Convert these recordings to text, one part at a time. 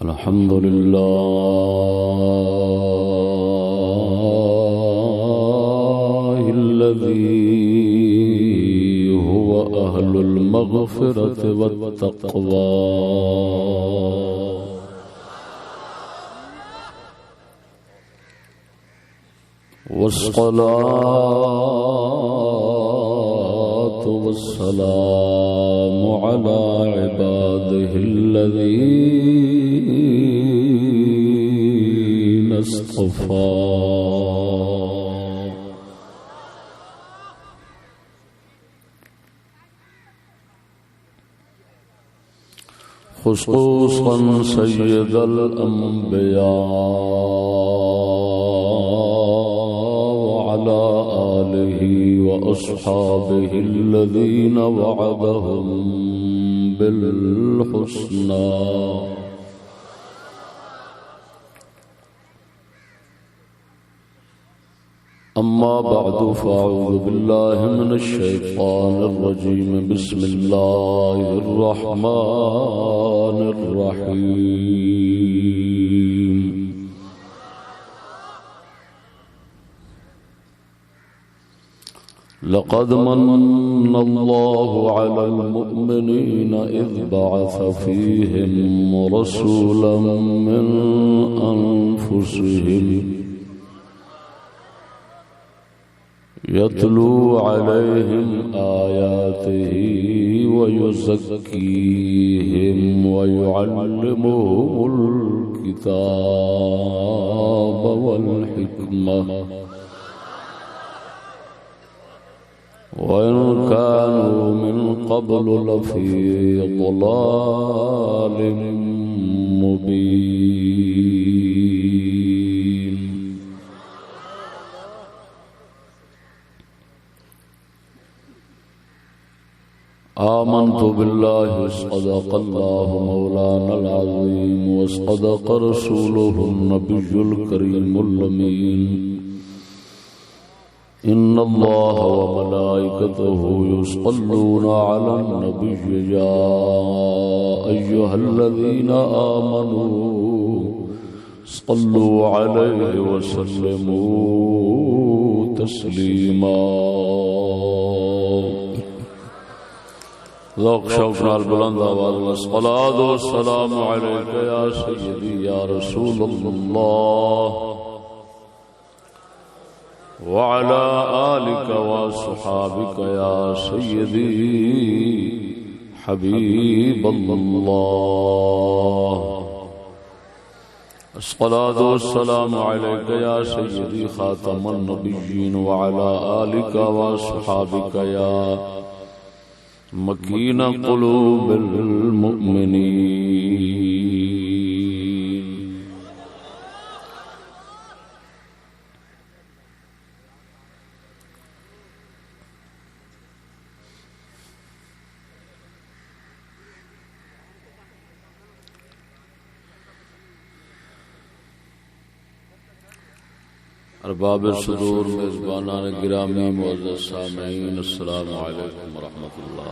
الحمد لله الذي هو أهل المغفرة والتقوى والصلاة والسلام على عباده الذين اصطفى خصوصا سيد الأنبياء وعلى آله وأصحابه الذين وعدهم بالحسنى أما بعد فأعوذ بالله من الشيطان الرجيم بسم الله الرحمن الرحيم لقد من الله على المؤمنين إذ بعث فيهم رسولا من أنفسهم يتلو عليهم آياته ويزكيهم ويعلمهم الكتاب والحكمة وإن كانوا من قبل لفي ضلال مبين آمنت بالله صدق الله مولانا العظيم وصدق رسوله النبي الكريم الأمين إن الله وملائكته يصلون على النبي يا أيها الذين آمنوا صلوا عليه وسلموا تسليما ذوق شوق نال بلند آواز والصلاة والسلام عليك يا سيدي يا رسول الله وعلى آلك وصحابك يا سيدي حبيب الله الصلاة والسلام عليك يا سيدي خاتم النبيين وعلى آلك وصحابك يا مكين قلوب المؤمنين ارباب صدور میزبانان گرامی معزز سامعین السلام علیکم ورحمۃ اللہ۔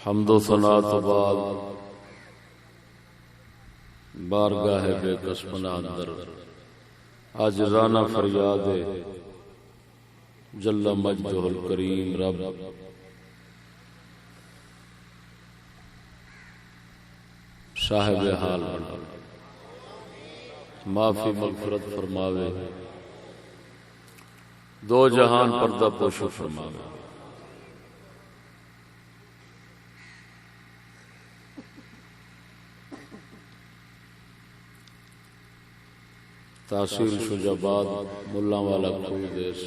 حمد و ثنا تو بعد بارگاہ بے کس پناہ اندر عاجزانہ فریاد جل مجدہ الکریم رب صاحب حال معافی مغفرت فرماوے، دو جہان پردہ پوشو فرماوے۔ تحصیل شجاباد ملا والا کوئی دیس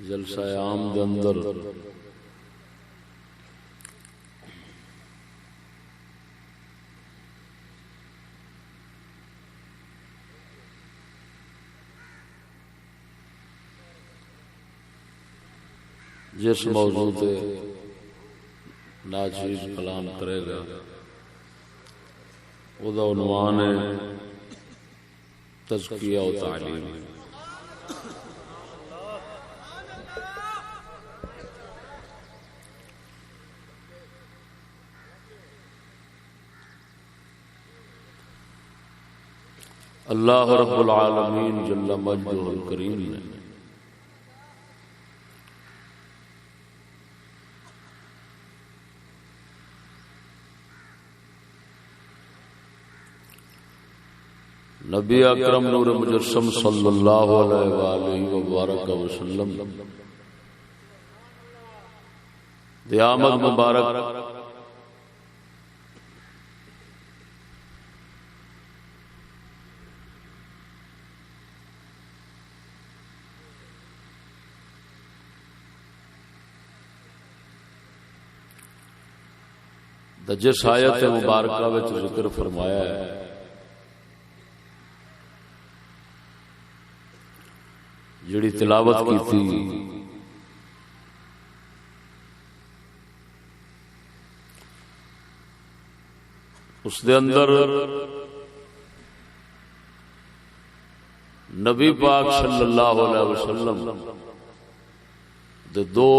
جلسہ عام دے اندر جس موضوع تے ناچیز کلام کرے گا وہ دا عنوان ہے تزکیہ و تعلیم۔ اللہ رب العالمین جل مجدہ الکریم نے نبی اکرم نور مجسم صلی اللہ علیہ وآلہ وبارک وسلم دی آمد مبارک جس آیت مبارکہ وچ ذکر فرمایا ہے جڑی تلاوت کی تھی اس دے اندر نبی پاک صلی اللہ علیہ وسلم دے دو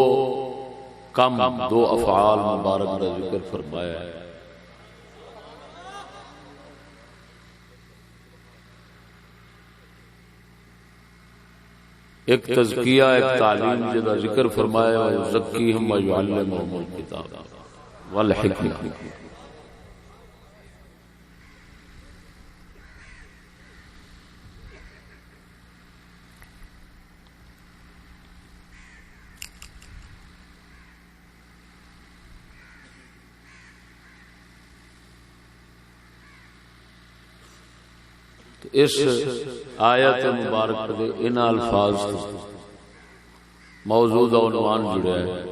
افعال مبارک کا ذکر فرمایا ہے. ایک تزکیہ ایک تعلیم جدا ذکر فرمایا ہے یزکیہم ویعلمہم الکتاب والحکمہ. اس آیت مبارک دے ان الفاظ موجود عنوان جڑا ہے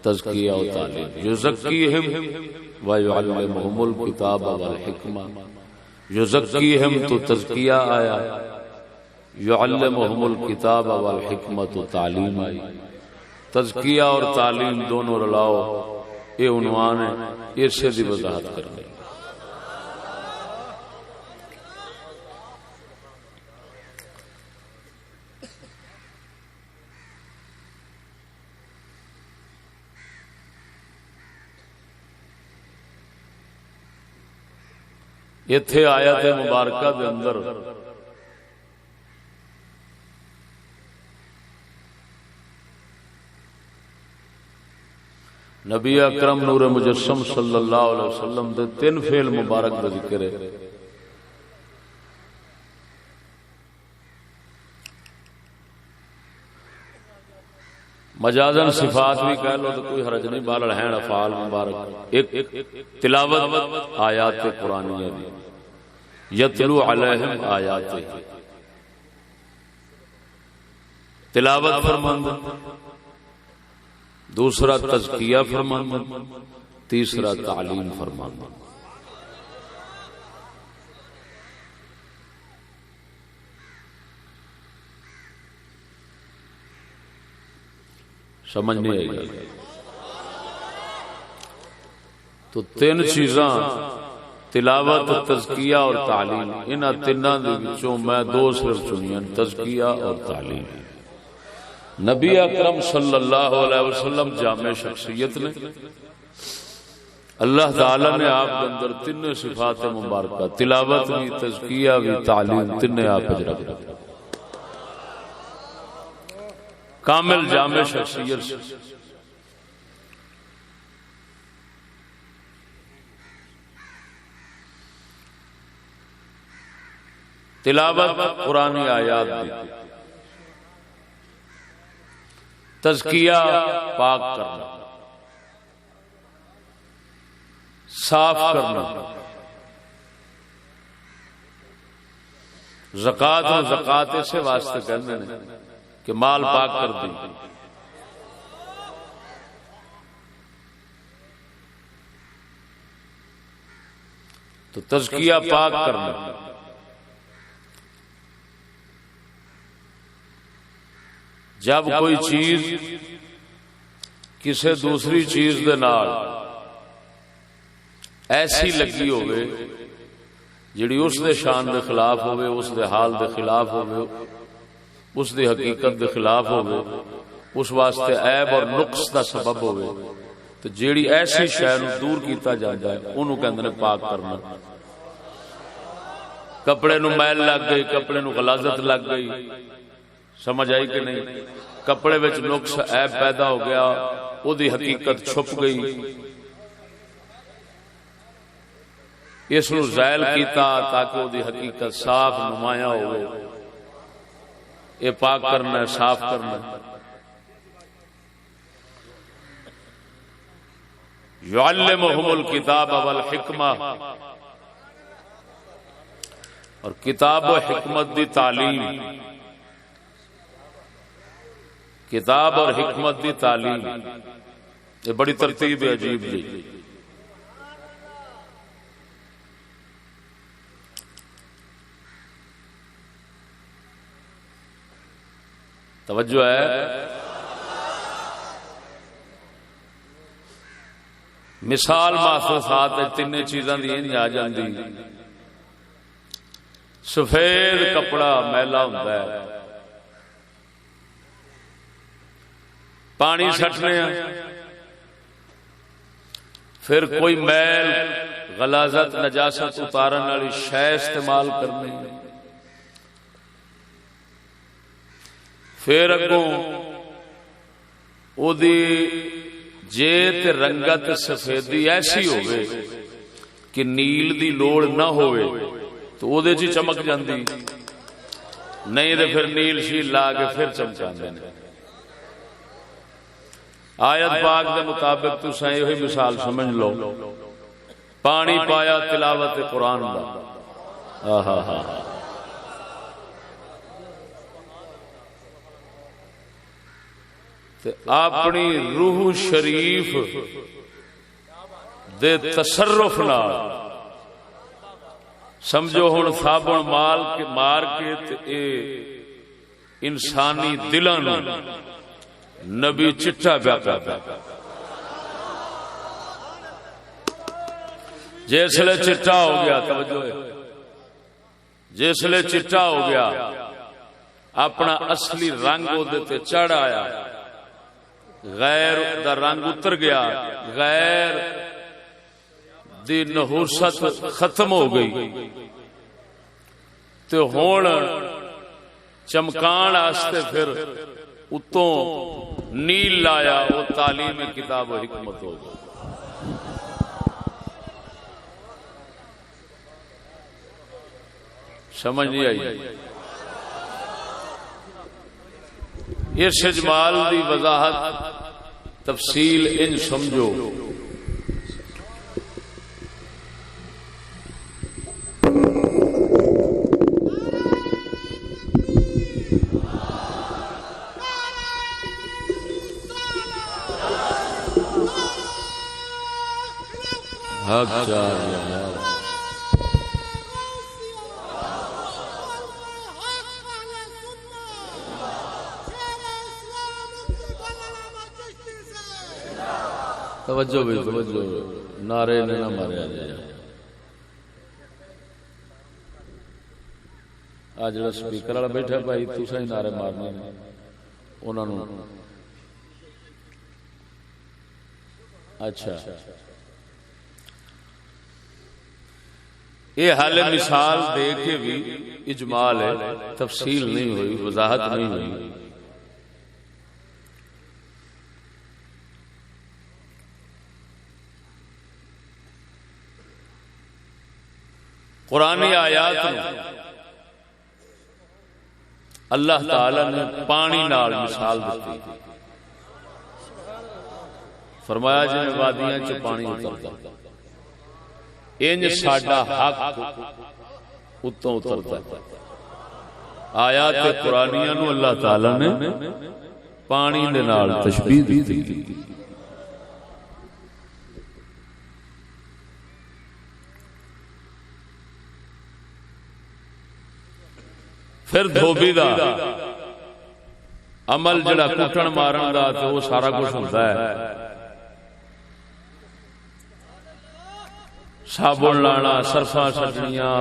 تزکیہ و تعلیم. یزکیہم ویعلمہم الکتاب والحکمہ. یزکیہم تو تزکیہ آیا، یعلمہم الکتاب والحکمہ تو تعلیم آئی. تزکیہ اور تعلیم دونوں رلاؤ یہ عنوان ہے، اس سے دی وضاحت کرنے. ایتھے آیت مبارکہ دے اندر نبی اکرم نور مجسم صلی اللہ علیہ وسلم دے تین فعل مبارک دا ذکر ہے. مجازن صفات بھی کہہ لو تو کوئی حرج نہیں، بہرحال ہیں افعال مبارک. ایک تلاوت آیات قرآنیہ دی، یتلو علیہم آیاتہ، تلاوت فرماند. دوسرا تزکیہ فرماند، تیسرا تعلیم فرماند. سمجھ نہیں آئی گا تو تین چیزاں تلاوت، تزکیہ اور تعلیم، ان تیناں دے وچوں میں دو صرف چنیاں، تزکیہ اور تعلیم. نبی اکرم صلی اللہ علیہ وسلم جامع شخصیت نے، اللہ تعالی نے آپ کے اندر تین صفات مبارکہ، تلاوت بھی، تزکیہ بھی، تعلیم، تین آپ رکھ دیا. کامل جامع شخصیت سے تلاوت قرآنی آیات دی، تزکیہ پاک کرنا، صاف کرنا. زکات و زکات سے واسطے کہنے نے کہ مال پاک کر دی. تو تزکیہ پاک کرنا. جب کوئی چیز کسی دوسری چیز دے نال ایسی لگی ہوئے جڑی اس دے شان دے خلاف ہوئے، اس دے حال دے خلاف ہوئے، اس دی حقیقت دے خلاف ہوئے، اس واسطے عیب اور نقص دا سبب ہوئے، تو جیڑی ایسی شے نو دور کیتا جاندا ہے اونوں کہندے نے پاک کرنا. کپڑے نو میل لگ گئی، کپڑے نو غلاظت لگ گئی، سمجھ آئی کہ نہیں؟ کپڑے وچ نقص عیب پیدا ہو گیا، او دی حقیقت چھپ گئی، اس نو زائل کیتا تاکہ او دی حقیقت صاف نمایاں ہوئے۔ اے پاک کرنا ہے، صاف کرنا ہے۔ یعلمہم الکتاب والحکمہ، اور کتاب و حکمت دی تعلیم، کتاب اور حکمت دی تعلیم، یہ بڑی ترتیب عجیب جی۔ توجہ ہے؟ مثال محسوسات تین چیزاں دی انج آ جاندی، سفید کپڑا میلا ہوندا ہے، پانی سٹنے پھر کوئی میل غلاظت نجاست اتارن والی شے استعمال کرنی، پھر اگوں او دی جے تے رنگت سفیدی ایسی ہوئے کہ نیل دی لوڑ نہ ہوئے تو او دے چی چمک جاندی، نہیں دے پھر نیل شیل لا کے پھر چمکان دینے۔ آیت پاک دے مطابق تو سائیں ہوئی مثال سمجھ لو، پانی پایا تلاوت قرآن دا، آہا ہا اپنی روح شریف دے تصرف نال سمجھو ہن صابن مال کے مار کے تے اے انسانی دلاں نو نبی چٹا پیا کردا، جسلے چٹا ہو گیا، توجہ ہے، جسلے چٹا ہو گیا اپنا اصلی رنگ او دے تے چڑھ آیا، غیر دا رنگ اتر گیا، غیر دی نحوست ختم ہو گئی، تو ہون چمکان آستے پھر اتوں نیل لایا، وہ تعلیم کتاب و حکمت ہو گئی۔ سمجھ نہیں آئی؟ اس اجمال دی وضاحت تفصیل ان سمجھو، حق چاہیے توجہ بھی، توجہ، نعرے نے نہ ماریا جائے۔ آج جڑا سپیکر والا بیٹھا بھائی تسا ہی نعرے مارنے انہاں نوں، اچھا یہ حال مثال دے کے بھی اجمال ہے، تفصیل نہیں ہوئی، وضاحت نہیں ہوئی۔ قرآنی آیات میں اللہ تعالی نے پانی نال مثال دیتی، فرمایا جی وادیاں چ پانی اترتا، انج ساڈا حق اتوں اترتا۔ آیات قرآنیاں نو اللہ تعالی نے پانی دے نال تشبیہ دیتی۔ پھر دھوبی دا عمل جڑا کٹن مارن دا تے وہ سارا کچھ ہوتا ہے، صابن لانا، سرفاں سٹنیاں،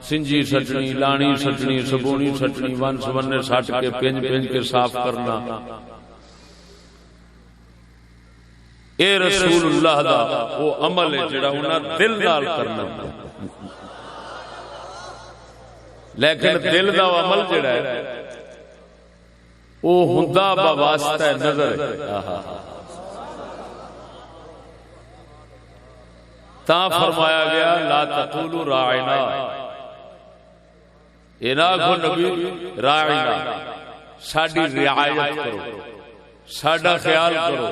سنجی سٹنی، لانی سٹنی، صابونی سٹنی، ون سبنے سٹ کے پنج پنج کے صاف کرنا، اے رسول اللہ دا وہ عمل ہے جڑا انہاں دل نال کرنا۔ لیکن دل دا عمل جڑا ہے وہ ہوندا بواسطہ نظر تا فرمایا گیا لا تقولوا راعنا، یہ نہ آکھو نبی راعنا، ساڈی رعایت کرو، ساڈا خیال کرو۔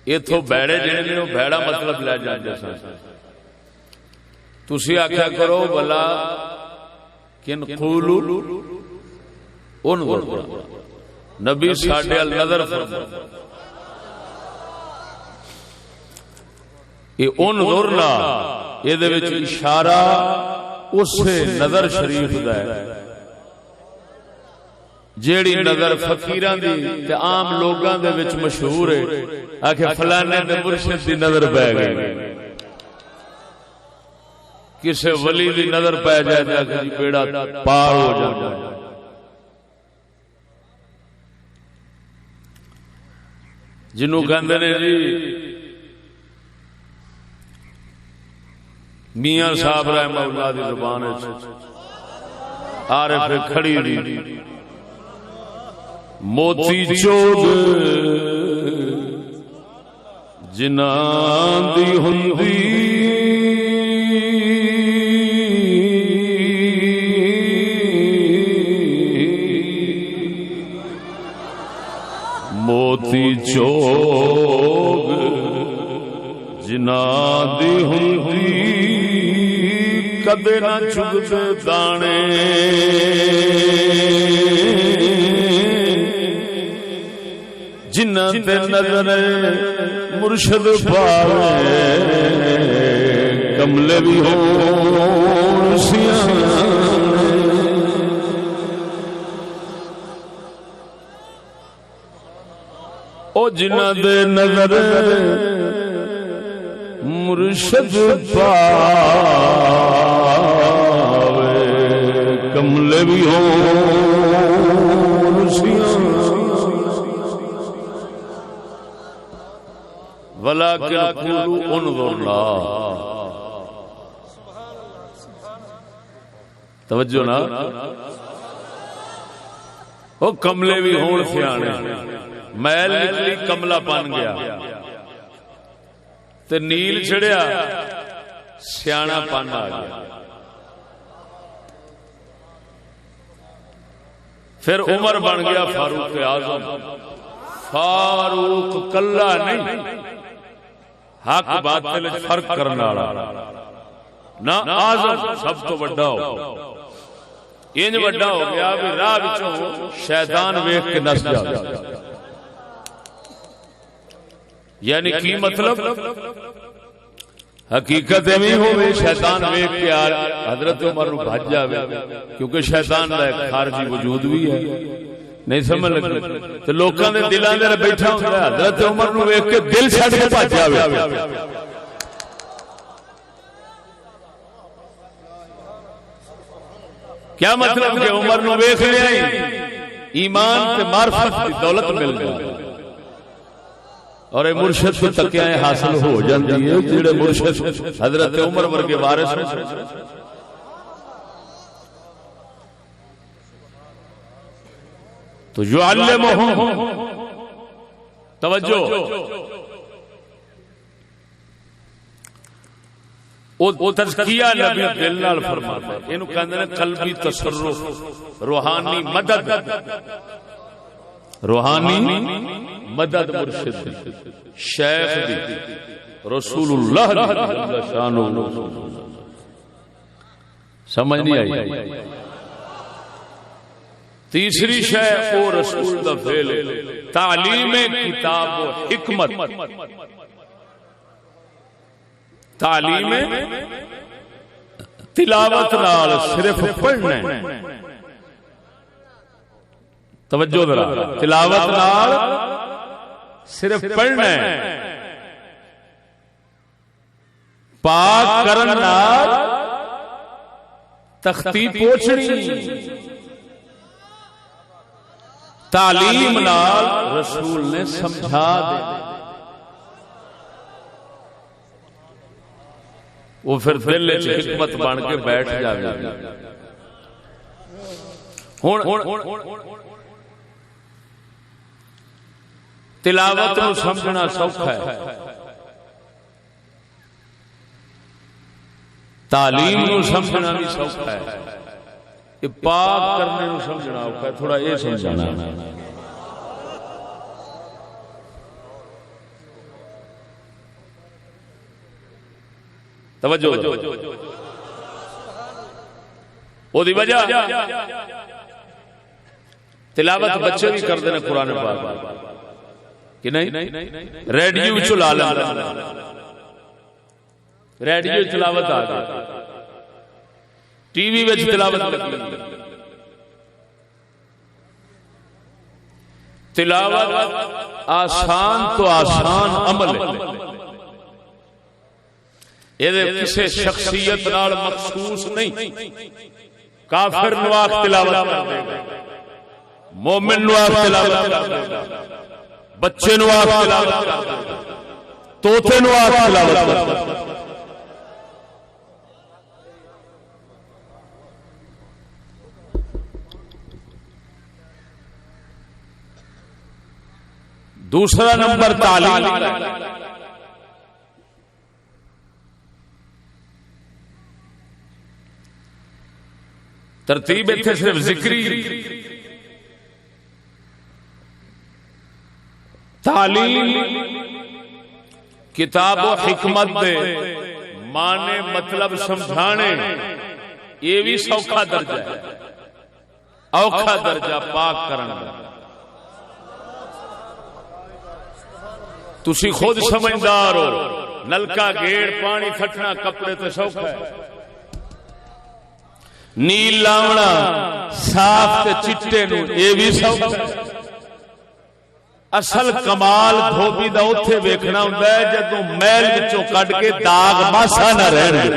اتوں بیڑے جڑے نے بھڑا مطلب لے جاندے سن، تسی آکھیا کرو بلا کن قولوا انظر، نبی ساڈے ال نظر فرما، یہ انظرنا یہ دے وچ اشارہ اس نظر شریف دا ہے جیڑی نظر فقیراں دی تے عام لوگاں دے وچ مشہور ہے، آکھے فلانے دے مرشد دی نظر پے گئی، کسے ولی دی نظر پے جائے تے آکھے جی بیڑا پار ہو جاتا ہے۔ جنوں کہندے نے جی میاں صاحب رحمہ اللہ دی زبان وچ عارف کھڑی دی موتی چود جناں دی ہوندی موتی چود جناں دی ہوندی کدے نہ چگتے دانے، جنہ تے نظر مرشد پاوے کملے بھی ہون سیانے، او جنہ دے نظر مرشد پاوے کملے بھی ہون سیانے، ولکن قولوا انظرنا، توجہ نا، او کملے بھی ہون سیانے، میل نکلی کملا بن گیا تے نیل چڑھیا سیانا پن آ گیا۔ پھر عمر بن گیا فاروق اعظم، فاروق کلا نہیں، حق باطل فرق کرنے والا نہ اعظم سب تو بڑا ہو، انج بڑا ہو گیا بھی راہ وچوں شیطان ویکھ کے نس جاتا۔ یعنی کی مطلب حقیقت میں ہوئے شیطان ویکھ کے حضرت عمر نو بھج جاوے، کیونکہ شیطان دا ایک خارجی وجود بھی ہے، نہیں سمجھ لگی تے لوکاں دے دلاں دے بیٹھا ہوندا ہے، حضرت عمر نو ویکھ کے دل چھڈ کے بھج جاوے۔ کیا مطلب کہ عمر نو ویکھ لیا ایمان تے معرفت دی دولت مل گئی، اور مرشد کو تکیاں حاصل ہو جاندی ہے، جڑے مرشد حضرت عمر ورگے وارث ہیں۔ تو یعلمہم، توجہ، او تزکیہ نبی دل نال فرماتا ہے، اینو کہندے نے قلبی تصرف، روحانی مدد، روحانی مدد مرشد دی، شیخ دی، رسول اللہ دی شان، سمجھ نہیں آئی؟ تیسری شے او رسول دا فعل، تعلیم کتاب و حکمت، تعلیم تلاوت نال صرف پڑھنا ہے، توجہ ذرا، تلاوت نال صرف پڑھنا ہے، پاک کرن نال تختی پوچھنی، تعلیم نال رسول نے سمجھا دے۔ وہ پھر دل وچ حکمت بن کے بیٹھ جائے گی. ہن تلاوت نو سمجھنا سوکھا ہے، تعلیم نو سمجھنا بھی سوکھا ہے، یہ پاک کرنے نو سمجھنا اوکھا ہے. تھوڑا یہ سمجھانا توجہ. وہ دی وجہ تلاوت بچے بھی کرتے ہیں قرآن پاک کہ نہیں؟ ریڈیو چلا لینا، ریڈیو تلاوت آ گئی، ٹی وی وچ تلاوت لگی. تلاوت آسان تو آسان عمل ہے، یہ کسی شخصیت نال مخصوص نہیں. کافر نو آخ تلاوت کر دے گا، مومن نو آخ تلاوت کر دے گا، بچے نو آخ تلاوت کر دے گا، طوطے نو آخ تلاوت کر دے گا. دوسرا نمبر تعلیم. ترتیب اتنے صرف ذکری. تعلیم کتاب و حکمت دے مانے مطلب سمجھانے یہ بھی سوکھا درجہ ہے، اوکھا درجہ پاک کرنا. تسی خود سمجھدار ہو، نلکا گیڑ پانی پھٹنا کپڑے تے سوکھا ہے، نیل لاونا صاف تے چٹے نو یہ بھی سوکھا ہے. اصل کمال دھوبی دا اوتھے ویکھنا ہوندا ہے جدوں میل وچوں کڈ کے داغ ماسا نہ رہن.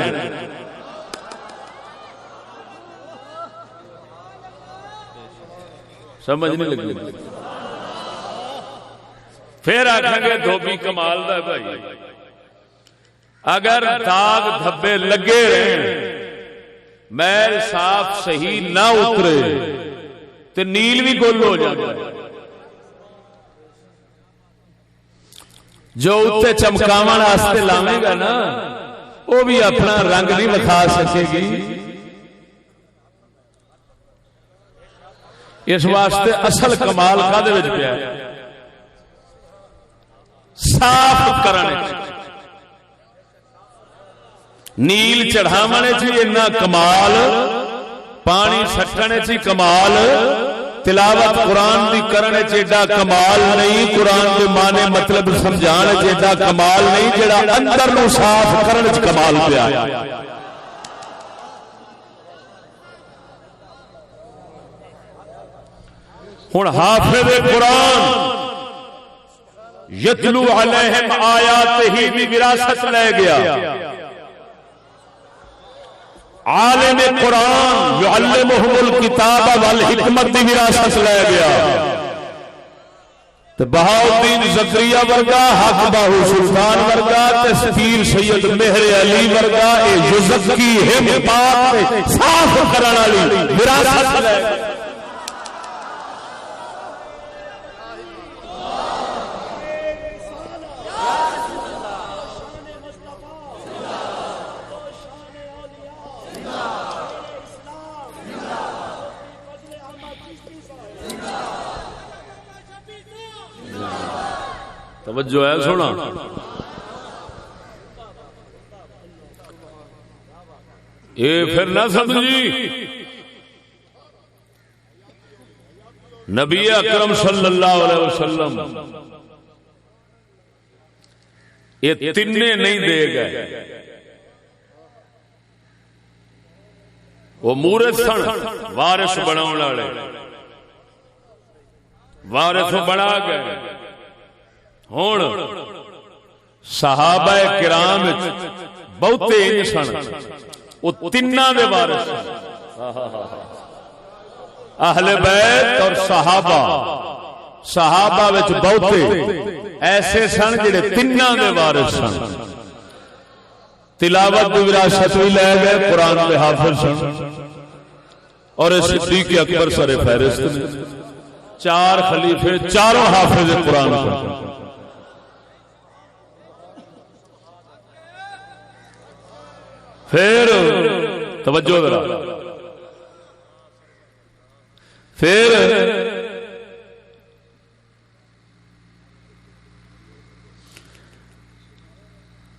سمجھ نہیں لگی؟ پھر آکھاں گے دھوبی کمال دا بھائی. اگر داغ دھبے لگے رہن، میل صاف صحیح نہ اترے تو نیل بھی گل ہو جاتا ہے. جو اتنے چمکاون واسطے لاوے گا نا وہ بھی اپنا رنگ نہیں دکھا سکے گی. اس واسطے اصل کمال کدے وچ پیا؟ صاف کرنے. نیل چڑھاونے چ اتنا کمال، پانی سٹنے چ کمال، تلاوت قرآن دی کرنے چ ایڈا کمال نہیں، قرآن دے معنی مطلب سمجھانے چ ایڈا کمال نہیں جڑا اندر نو صاف کرنے چ کمال پیا. ہن حافظ قرآن یتلو علیہم آیاتہ بھی وراثت لے گیا، عالم قرآن یعلمہم الکتاب والحکمت دی وراثت لے گیا. تو بہاؤالدین زکریا ورگا، حق باہو سلطان ورگا، تسکیر سید مہر علی ورگا، اے یزکی ہم پاک صاف کرن والی وراثت لے گیا. توجہ ہے سونا. یہ پھر نہ سمجھی نبی اکرم صلی اللہ علیہ وسلم یہ تینے نہیں دے گئے. وہ مورث سن، وارث بناؤن والے، وارث بنا گئے. ہون صحابہ کرام بہتے سن، وہ تیناں دے وارث سن. اہل بیت اور صحابہ وچ بہتے ایسے سن جڑے تیناں دے وارث سن. تلاوت کی وراثت بھی لے گئے، قرآن کے حافظ سن، اور صدیق اکبر سر فہرست نے، 4 خلیفے، چاروں حافظ قرآن سن۔ پھر توجہ ذرا، پھر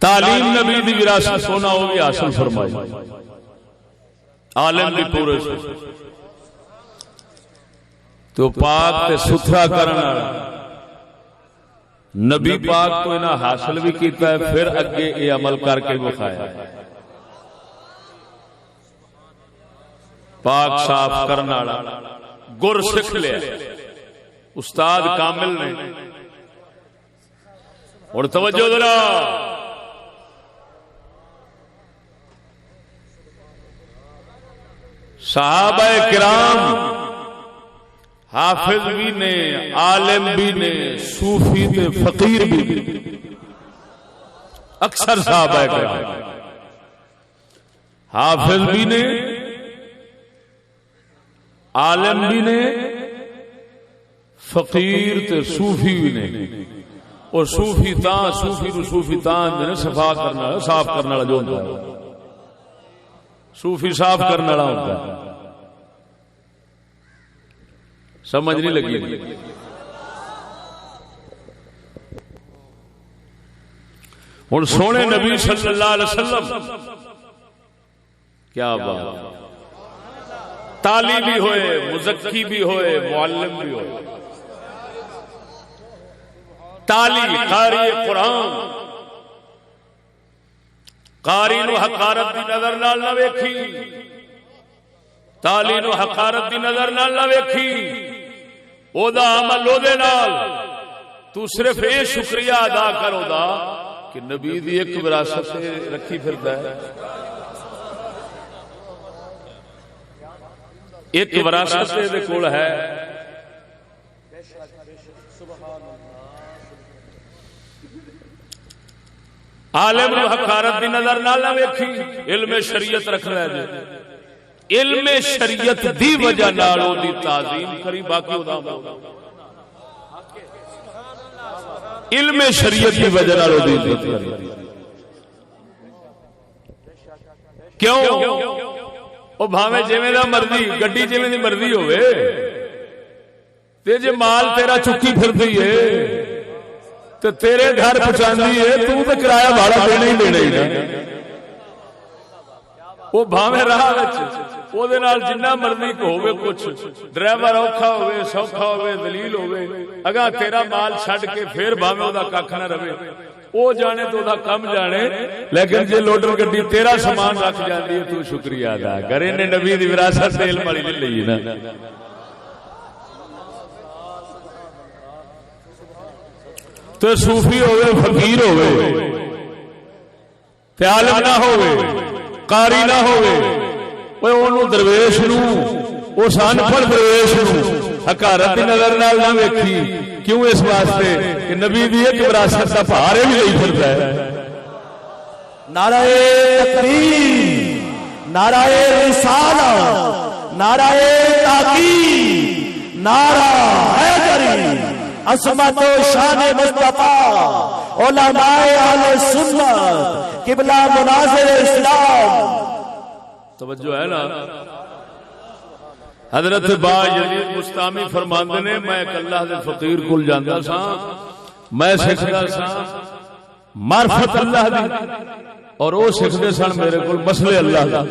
تعلیم نبی دی وراثت سونا ہو گئی حاصل فرمائی، عالم بھی پورے سے تو پاک تے ستھرا کرنا نبی پاک کو انہاں حاصل بھی کیتا ہے، پھر اگے یہ عمل کر کے بخایا، پاک صاف کرنا گر سکھ لیا استاد کامل نے۔ اور توجہ ذرا، صحابہ کرام حافظ بھی نے، عالم بھی نے، صوفی تے فقیر بھی نے، اکثر صحابہ کرام حافظ بھی نے، عالم بھی نے، فقیر تے صوفی بھی نے۔ اور صوفی تاں صفا کرنا، صاف کرنا جو ہوتا ہے، صوفی صاف کرنے والا ہوتا ہے، سمجھ نہیں لگی؟ ہن سونے نبی صلی اللہ علیہ وسلم کیا بات، تالی بھی ہوئے، مزکی بھی ہوئے، معلم بھی ہوئے، تالی قاری قرآن، قاری نو حقارت دی نظر نال نہ ویکھی، تالی نو حقارت دی نظر نال نہ ویکھی، او دا عمل او دے نال تو صرف اے شکریہ ادا کرو دا کہ نبی دی ایک وراثت سے رکھی پھردا ہے، ایک وراثت دے کول ہے۔ عالم نو حقارت دی نظر نال نہ ویکھی، علم شریعت رکھ رہا ہے، علم شریعت دی وجہ نال او دی تعظیم کری، باقی او دا علم شریعت دی وجہ نال او دی عزت کری۔ کیوں؟ او بھاویں جویں دا مرضی گڈی جویں دی مرضی ہوے تے جے مال تیرا چکی پھردی ہے تے تیرے گھر پہنچاندی ہے، تو تے کرایہ بھاڑا دینا ہی دینا ہی نا۔ وہ بھاویں راہ وچ او دے نال جنہ مرضی ہوے، کچھ ڈرائیور اوکھا ہوے، سوکھا ہوے، ذلیل ہوے، اگا تیرا مال چھڈ کے پھر بھاویں او دا ککھ نہ رہے، او جانے تو دا کم جانے، لیکن جے لوڈر گڈی تیرا سامان رکھ جاندی ہے تو شکریہ ادا کر۔ نے نبی دی وراثت تے علم والی لے لئی نا۔ تو صوفی ہوئے، فقیر ہوئے، تے عالم نہ ہوئے، قاری نہ ہوئے، انہوں درویش نو، اس انپڑھ درویش نو حقارت دی نظر نال نہ ویکھی۔ کیوں؟ اس واسطے کہ نبی دی ایک وراثت دا بھار بھی لئی پھردا ہے۔ نعرہ تکبیر، نعرہ رسالت، نعرہ تحقیق، نعرہ حیدری، عظمت و شان مصطفیٰ، علماء اہل سنت، قبلہ مناظر اسلام۔ توجہ ہے نا؟ حضرت با یزید بستامی فرماندے نے، میں ایک اللہ دے فقیر کول جاندا سا، میں سکھدا سا معرفت اللہ دی، اور وہ سکھدے سن میرے کول مسئلے اللہ دا،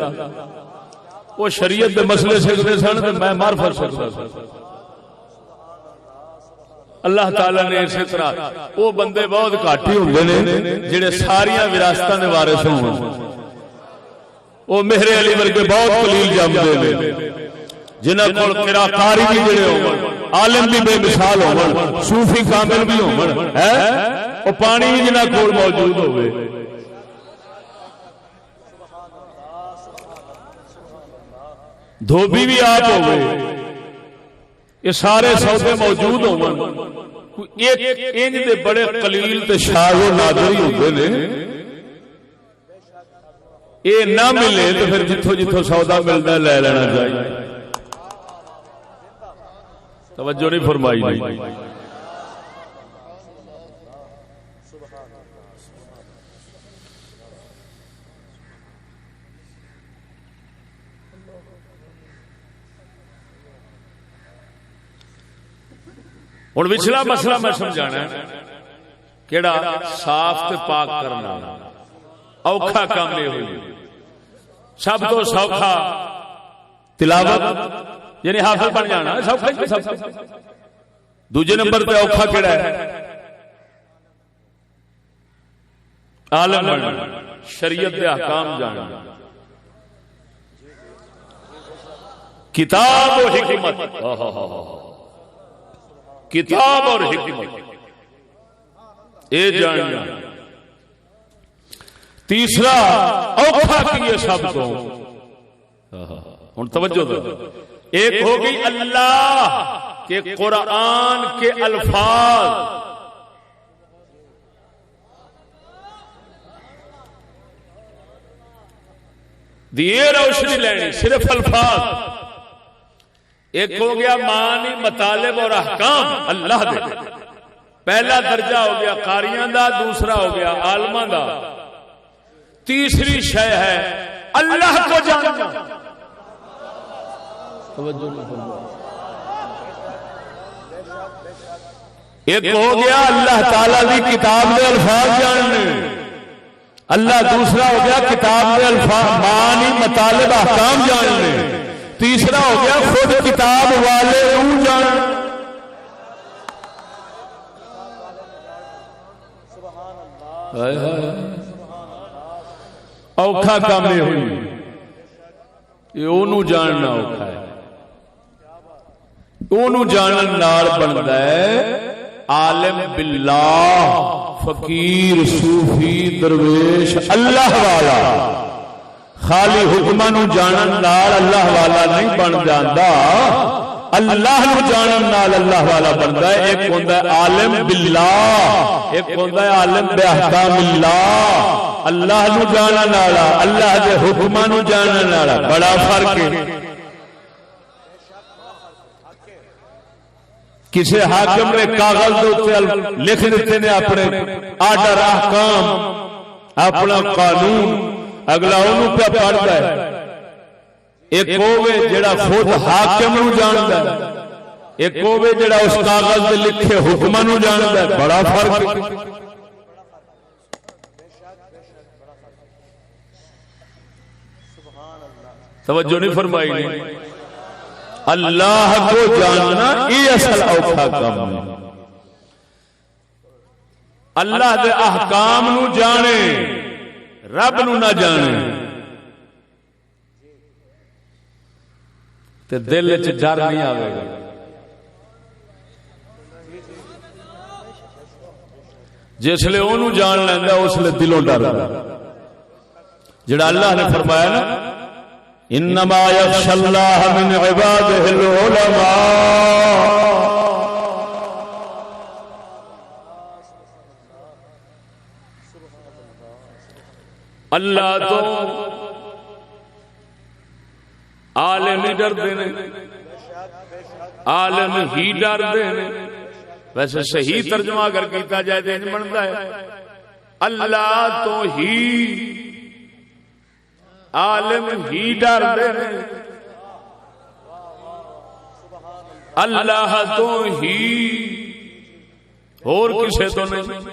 وہ شریعت دے مسئلے سکھدے سن تے میں معرفت سکھدا سا۔ اللہ تعالیٰ نے اسی طرح وہ بندے بہت گھٹ ہی ہوندے نے جڑے ساریاں وراثتاں دے وارث ہون، وہ مہر علی ورگے بہت قلیل جمدے نے جنہاں کول قاری بھی جڑے ہون، عالم بھی بے مثال ہون، صوفی کامل بھی ہون، ہے او پانی بھی جنہاں کول موجود ہوئے۔ دھوبی بھی آپ ہوئے، یہ سارے سودے موجود ہون، ایک انج دے بڑے قلیل تے شاذ و نادر ہی ہوندے نے یہ نہ ملے تو پھر جتوں جتوں سودا ملتا لے لینا چاہیے. توجہ نہیں فرمائی نہیں. ہوں پچھلا مسئلہ میں سمجھانا کیڑا صاف تے پاک کرنا اوکھا کام یہ ہوئی. سب تو سوکھا تلاوت یعنی حافظ بن جانا سوکھا. دوجے نمبر پہ اوکھا کیڑا ہے عالم بننا شریعت کے احکام جاننا کتاب و حکمت کتاب اور حکمت اے جاننا. تیسرا اوکھا کیے سب کو. ہوں توجہ دو. ایک ہو گئی اللہ کے قرآن کے الفاظ دیے روشنی لینی صرف الفاظ. ایک ہو گیا معنی مطالب اور احکام اللہ دے. پہلا درجہ ہو گیا قاریاں دا, دوسرا ہو گیا عالماں دا, تیسری شے ہے اللہ کو جاننا. ایک ہو گیا اللہ تعالی دی کتاب دے الفاظ جاننے, اللہ دوسرا ہو گیا کتاب دے الفاظ معنی مطالب احکام جاننے, تیسرا ہو گیا خود کتاب والے روح جان. اوکھا کام یہ ہوئی یہ اونوں جاننا اوکھا ہے. اونوں جانن نال بندا ہے عالم باللہ فقیر صوفی درویش اللہ والا. خالی حکماں نو جانن نال اللہ والا نہیں بن جاندا, اللہ نو جانن نال اللہ والا بندا ہے. ایک ہوندا ہے عالم باللہ, ایک ہوندا ہے عالم باحکام اللہ. اللہ نو جانن والا اللہ دے حکماں نو جانن والا بڑا فرق ہے. کسی حاکم نے کاغذ دے اوپر لکھ دیتے نے اپنے آرڈر احکام اپنا قانون, اگلا انہوں پہ پڑھتا ہے. ایک ہوئے جڑا خود حاکم نو جانتا ہے, ایک ہوئے جڑا اس کاغذ دے لکھے حکماں نو جانتا ہے. بڑا فرق ہے. توجہ نہیں فرمائی نہیں. اللہ کو جاننا یہ اصل اوکھا کام ہے. اللہ دے احکام نو جانے رب نو نہ جانے تے دل وچ ڈر نہیں آوے گا. جس لے اونوں جان لیندا اس لے دلوں ڈر آندا. جڑا اللہ نے فرمایا نا انما یخشى اللہ من عباده العلماء, اللہ تو عالم ہی ڈردے نے, عالم ہی ڈردے نے. ویسے صحیح ترجمہ اگر کیتا جائے تو نہیں بنتا ہے اللہ تو ہی عالم ہی ڈردے نے, اللہ تو ہی اور کسے تو نہیں,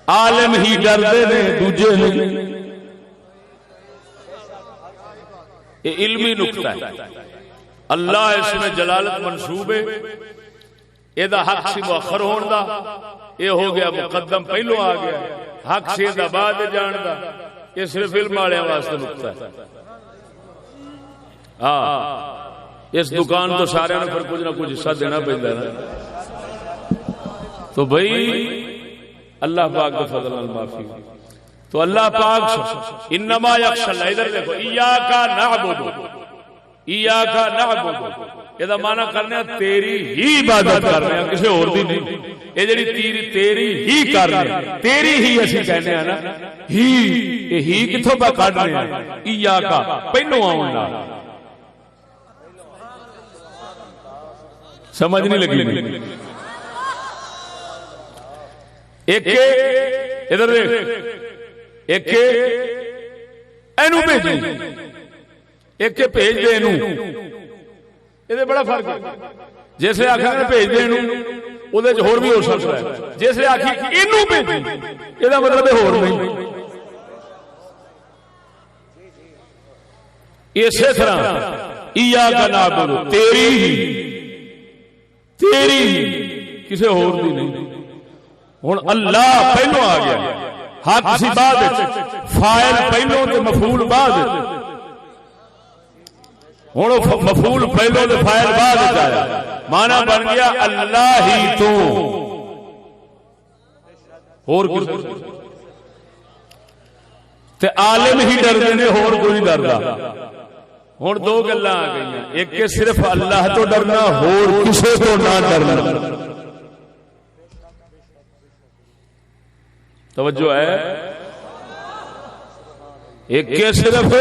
عالم ہی ڈردے نے دوجے نہیں. یہ علمی نقطہ ہے. اللہ اس میں جلالت منصوب ہے, یہ حق سی مؤخر ہون دا, یہ ہو گیا مقدم پہلو آ گیا. حق سے دا بعد جان دا, یہ صرف علم والے واسطے نقطہ ہے. ہاں اس دکان تو سارے نے پھر کچھ نہ کچھ حصہ دینا پڑتا ہے نا. تو بھائی اللہ پاک کا فضل المعافی. تو اللہ پاک انما یخشى اللہ, ادھر دیکھو ایاک نعبد, ایاک نعبد یہ معنی کرنے تیری ہی عبادت کرنے کسی اور دی نہیں. یہ جڑی تیری ہی کرنے تیری ہی اسی کہنے ہیں نا ہی کتوں پہ کھڑنے ہیں ایاک پہلو آن لا سمجھ نہیں لگی. ایک ادھر دیکھ ایک اینو بھیج ایک بھیج دے اینو یہ بڑا فرق ہے. جیسے آخر بھیج دے اینو وہ ہور بھی ہو سکتا ہے. جیسے آخر اینو بھیج یہ مطلب ہور نہیں. اسی طرح ایاک نعبد تیری کسی ہور دی نہیں. ہوں اللہ پہلو آ گیا حق سی بعد فاعل پہلو تے مفعول بعد. ہوں مفعول پہلو تے فاعل بعد آیا مانا بن گیا اللہ ہی تو ہور تے عالم ہی ڈردے نے ہور کوئی نہیں ڈردا. ہوں دو گلاں آ گئی ایک کہ صرف اللہ تو ڈرنا ہور کسے تو نہ ڈرنا. توجہ ہے ایک کہ صرف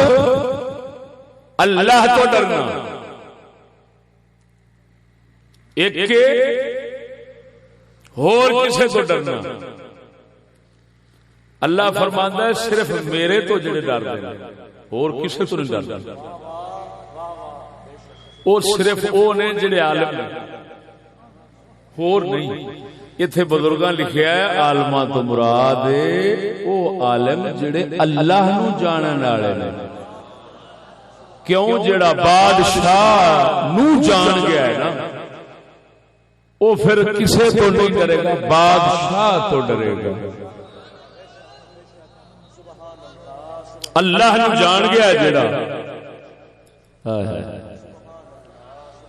اللہ تو ڈرنا ایک کہ اور کسے تو ڈرنا. اللہ فرماندا ہے صرف میرے تو جڑے ڈردے ہیں اور کسے تو نہیں ڈردا. اور صرف وہ نے جڑے عالم نے اور نہیں. اتنے بزرگاں لکھیا ہے عالماں تو مراد او عالم جڑے اللہ نو جانن والے نے. کیوں جڑا بادشاہ نو جان گیا ہے نا وہ پھر کسے تو نہیں ڈرے گا بادشاہ تو ڈرے گا. اللہ نو جان گیا ہے جڑا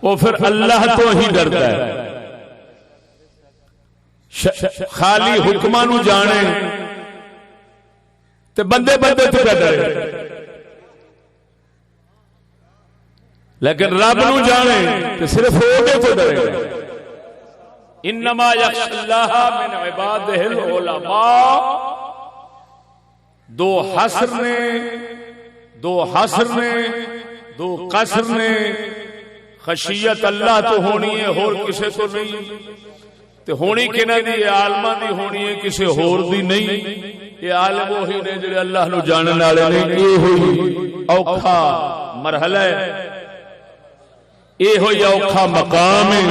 وہ پھر اللہ تو ہی ڈرتا ہے. خالی حکماں نو جانے تے بندے بندے تو ڈرے لیکن رب نو جانے تے صرف وہ تو ڈرے گا. انما یخشى اللہ من عبادہ العلماء. دو حصر نے دو قصر نے. خشیت اللہ تو ہونی ہے اور کسے تو نہیں. تے ہونی کنا دی عالماں دی ہونی ہے کسے ہور دی نہیں. یہ عالم وہی نے جڑے اللہ نو جانن والے نے. یہ ہوئی اوکھا مرحلہ ہے یہ ہوئی اوکھا مقام ہے.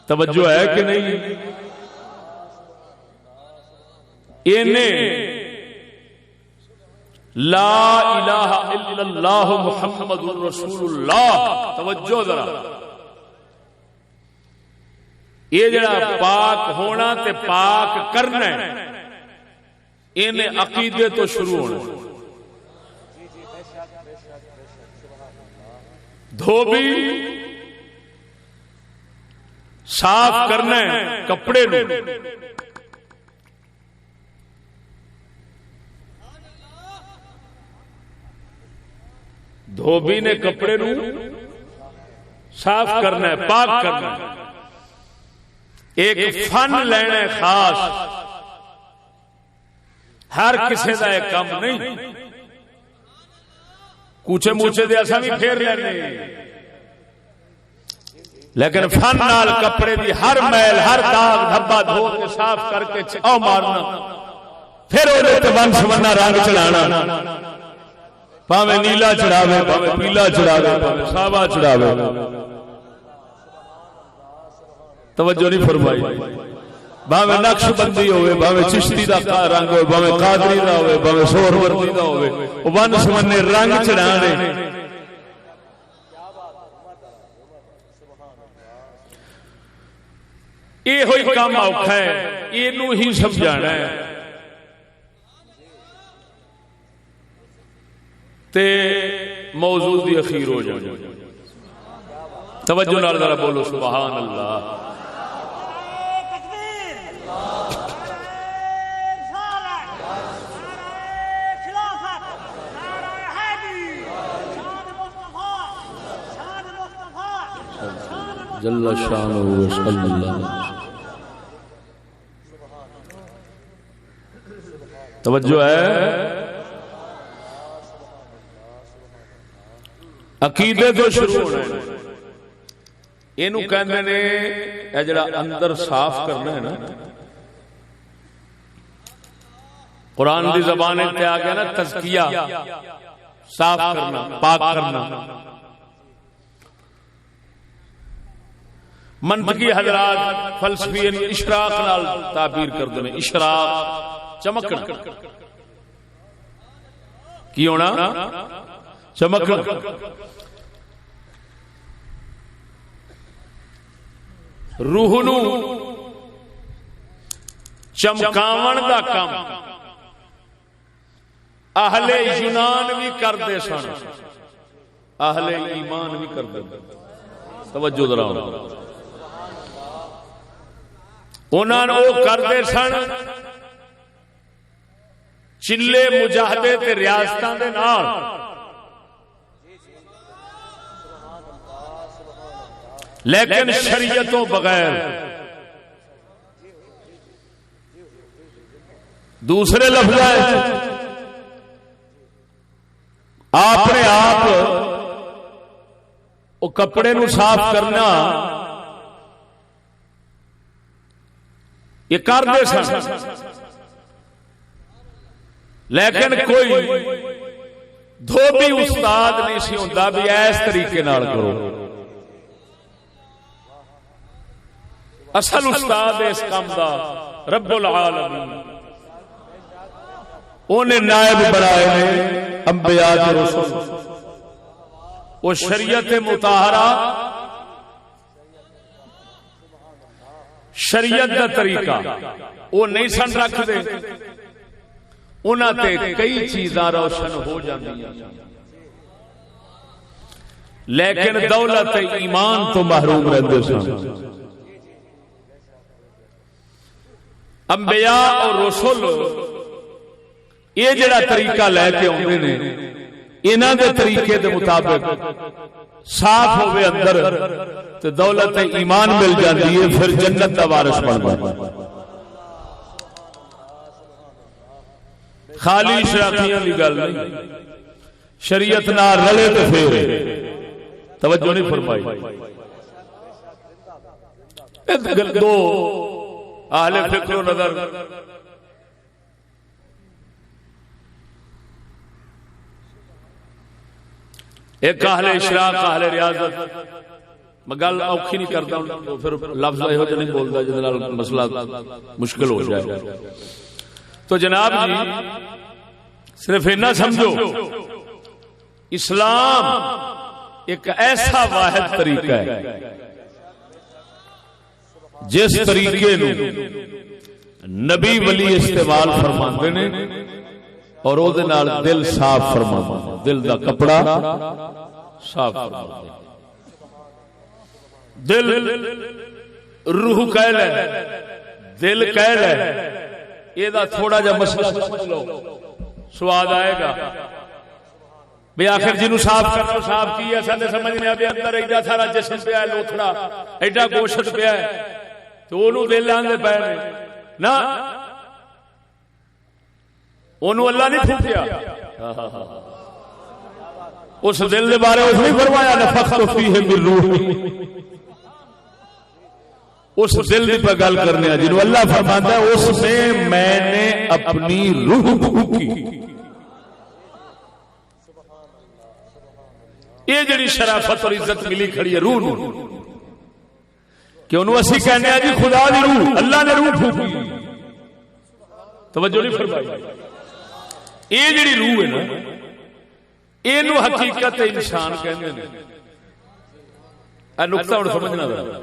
توجہ ہے کہ نہیں. لا الہ الا اللہ محمد رسول اللہ. توجہ ذرا یہ جڑا پاک ہونا تے پاک کرنا ہے انہیں عقیدے تو شروع ہونا. دھوبی صاف کرنا ہے کپڑے نو دھوبی نے کپڑے نو صاف کرنا ہے پاک کرنا ہے. ایک فن لینا ہے خاص ہر کسی کا ایک کام نہیں. کوچے موچے دے ایسا بھی پھیر لینے لیکن فن نال کپڑے دی ہر میل ہر داغ دھبا دھو کے صاف کر کے چھاؤ مارنا پھر وہ بن سمنا رنگ چڑھانا پاوے نیلا چڑھاوے پاوے پیلا چڑھاوے پاوے ساوا چڑھاوے. توجہ نہیں فرمائی. باوے نقش بندی ہوئے باوے چشتی دا رنگ ہوئے باوے قادری دا ہوئے باوے سہروردی دا ہوئے وہ بن سمنے رنگ چڑھانے. یہ ہوئی کام اوکھا ہے اینو ہی سمجھانا ہے تے موضوع دی اخیر ہو جانا. توجہ نال ذرا بولو سبحان اللہ. جل شانہ صلی اللہ. توجہ ہے. عقیدے تو شروع ہونا ہے. اینو کہندے نے اے جڑا اندر صاف کرنا ہے نا، قرآن دی زبان تے آ گیا نا تزکیہ، صاف کرنا، پاک کرنا. منطقی حضرات فلسفی اشراق نال تعبیر کردے نے. اشراق چمکنا. کی ہونا؟ چمکنا. روح نو چمکاون دا کام اہل یونان بھی کرتے سن، اہل ایمان بھی کرتے. توجہ ذرا، انہاں نے وہ کرتے سن چلے مجاہدے تے ریاستاں دے نال. لیکن شریعتوں بغیر. دوسرے لفظ اپنے آپ وہ کپڑے نو صاف کرنا یہ کرتے سن، لیکن کوئی دھوبی استاد نہیں سی ہوندا بھی اس طریقے نال کرو. اصل استاد اس کام دا رب العالمین. انہیں نائب بنائے ہیں انبیاء کے رسول. وہ شریعت مطہرہ، شریعت دا طریقہ وہ نہیں سن رکھ دے. انہاں تے کئی چیزاں روشن ہو جاندیاں، لیکن دولت ایمان تو محروم رہندے سن. انبیاء اور رسول یہ جڑا طریقہ لے کے آتے ہیں، انہاں دے طریقے دے مطابق صاف ہوئے اندر تو دولت ایمان مل جاتی ہے، پھر جنت دا وارث بن جاتا ہے. خالی شرافیاں دی گل نہیں، شریعت نال رلے تے پھر توجہ نہیں فرمائی. دو اہل فکر و نظر ایک اہل اشراق، اہل ریاضت. میں گل اوکھی نہیں کرتا ہوں، پھر لفظ یہو جہا نہیں بولتا جس نال مسئلہ مشکل ہو جائے. تو جناب جی صرف اتنا سمجھو، اسلام ایک ایسا واحد طریقہ ہے جس طریقے نو نبی ولی استعمال فرماندے نے اور او دے نال دل صاف فرماندے، دل دا کپڑا صاف فرماندے. دل روح کہہ لے، دل کہہ لے، یہ دا تھوڑا جا مسئلہ سمجھ لو، سواد آئے گا. بے آخر جنہوں صاف کرنا صاف کی ہے، ساتھ سمجھنے ابھی اندر ایڈا سارا جسم پہ ہے، لوتھڑا ایڈا گوشت پہ ہے، تو انہوں دل آندے پہ نا، انہوں اللہ نہیں پھوٹیا. اس دل دے بارے اس نہیں فرمایا نفخت فیہ من روحی. اس دل دی پہ گل کرنے ہیں جنہوں اللہ فرماتا ہے اس میں میں نے اپنی روح پھوکی. یہ جڑی شرافت اور عزت ملی کھڑی ہے روح نو، کہ انہوں اسی کہنے ہیں جی خدا دی روح، اللہ نے روح پھوکی. توجہ نہیں فرمائی. یہ جڑی روح ہے نا، اینو حقیقت انسان کہندے نے. اے نقطہ ہن سمجھنا ذرا.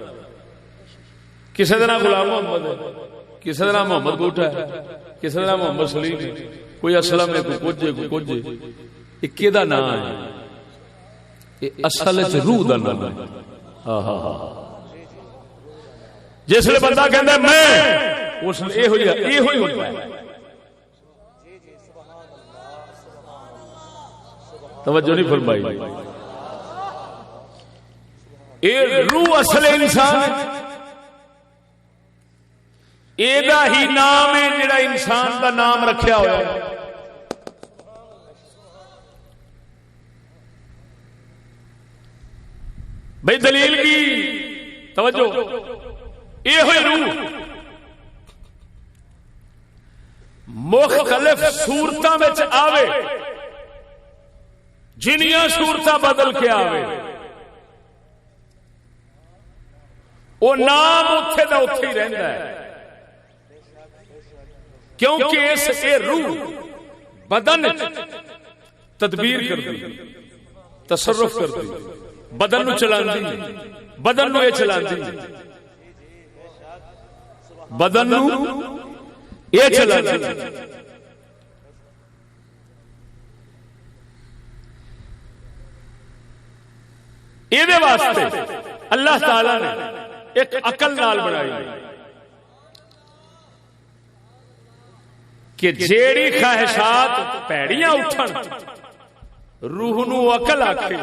کسی دا نام غلام محمد ہے، کسی دا نام محمد گوٹا ہے، کسی دا نام محمد سلیم ہے، کوئی اسلم ہے، کوئی کچھ ہے، کوئی کچھ ہے. یہ کدا نام ہے؟ یہ اصل وچ روح دا نام ہے. ہاں ہاں ہاں. جس لئے بندہ کہندا ہے میں، اس نے یہ ہوئی ہوتا ہے. توجہ نہیں فرمائی. اے روح اصل انسان ایدہ ہی نام ہے جڑا انسان دا نام رکھیا ہوا ہے. بھئی دلیل کی توجہ اے ہوئی روح مختلف صورتاں وچ آوے جنیاں صورتاں بدل کے آوے وہ نام اتھے دا اتھے ہی رہندا ہے کیونکہ اس اے روح بدن تدبیر کر دی تصرف کر دی بدن نو چلان دی بدن نو اے چلان دی بدن نو اے چلان دی. اے دے واسطے اللہ تعالی نے ایک عقل نال بنائی کہ جیڑی خواہشات پیڑیاں اٹھن روح نو عقل آکھے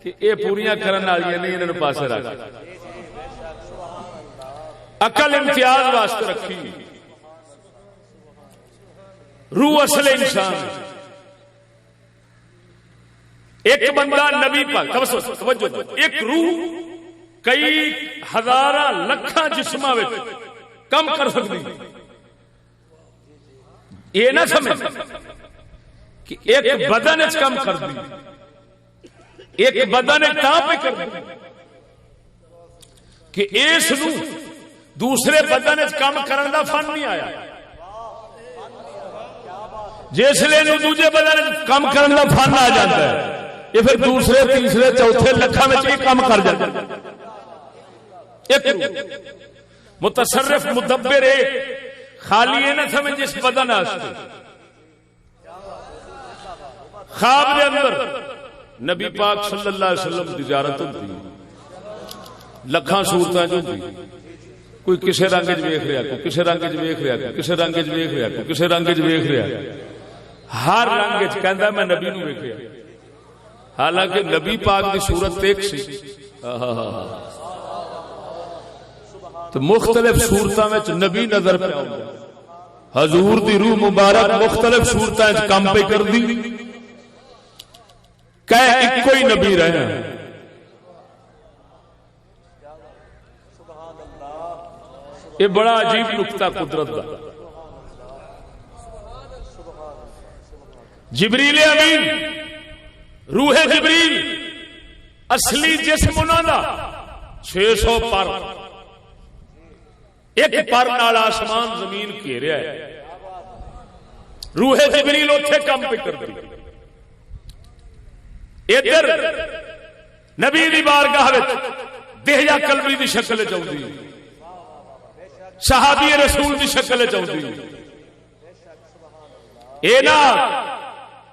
کہ اے پوریاں کرن والیاں نہیں انہاں نوں پاسے رکھ. عقل امتیاز واسطے رکھی. روح اصل انسان ایک بندہ نبی پاک توجہ ایک روح کئی ہزاراں لکھاں جسماں وچ کم کر سکتی. یہ نہ سمجھ کہ ایک بدن وچ کم کر دی ایک بدن تاں پہ کر دی کہ اس نو دوسرے بدن وچ کم کرن دا فن نہیں آیا. جس لے نو دوجے بدن وچ کم کرن دا فن آ جاتا ہے یہ پھر دوسرے تیسرے چوتھے لکھاں وچ بھی کم کر جاتا ہے. ایک متصرف مدبر خالی یہ نہ سمجھ جس بدن واسطے. خواب دے اندر نبی پاک صلی اللہ علیہ وسلم دی زیارت ہوندی لکھاں صورتاں جو ہوندی کوئی کسے رنگ وچ ویکھ رہا کوئی کسے رنگ وچ ویکھ رہا کوئی کسے رنگ وچ ویکھ رہا کوئی کسے رنگ وچ ویکھ رہا ہر رنگ وچ کہندا میں نبی نو ویکھیا حالانکہ نبی پاک دی صورت ایک سی تو مختلف صورتاں وچ نبی نظر پہ آوندا حضور دی روح مبارک مختلف صورتاں وچ کم پہ کر دی کہ ایک کوئی نبی رہنا. یہ بڑا عجیب نقطہ قدرت دا. جبریل امین روح جبریل اصلی جسم انہاں دا 600 پر ایک پر نال آسمان زمین گھیریا ہے. روح جبریل اوتھے کم پہ کر دی. ادھر نبی دی بارگاہ وچ دہیا کلبی دی شکل وچ آوندی صحابی رسول دی شکل وچ آوندی. اے نا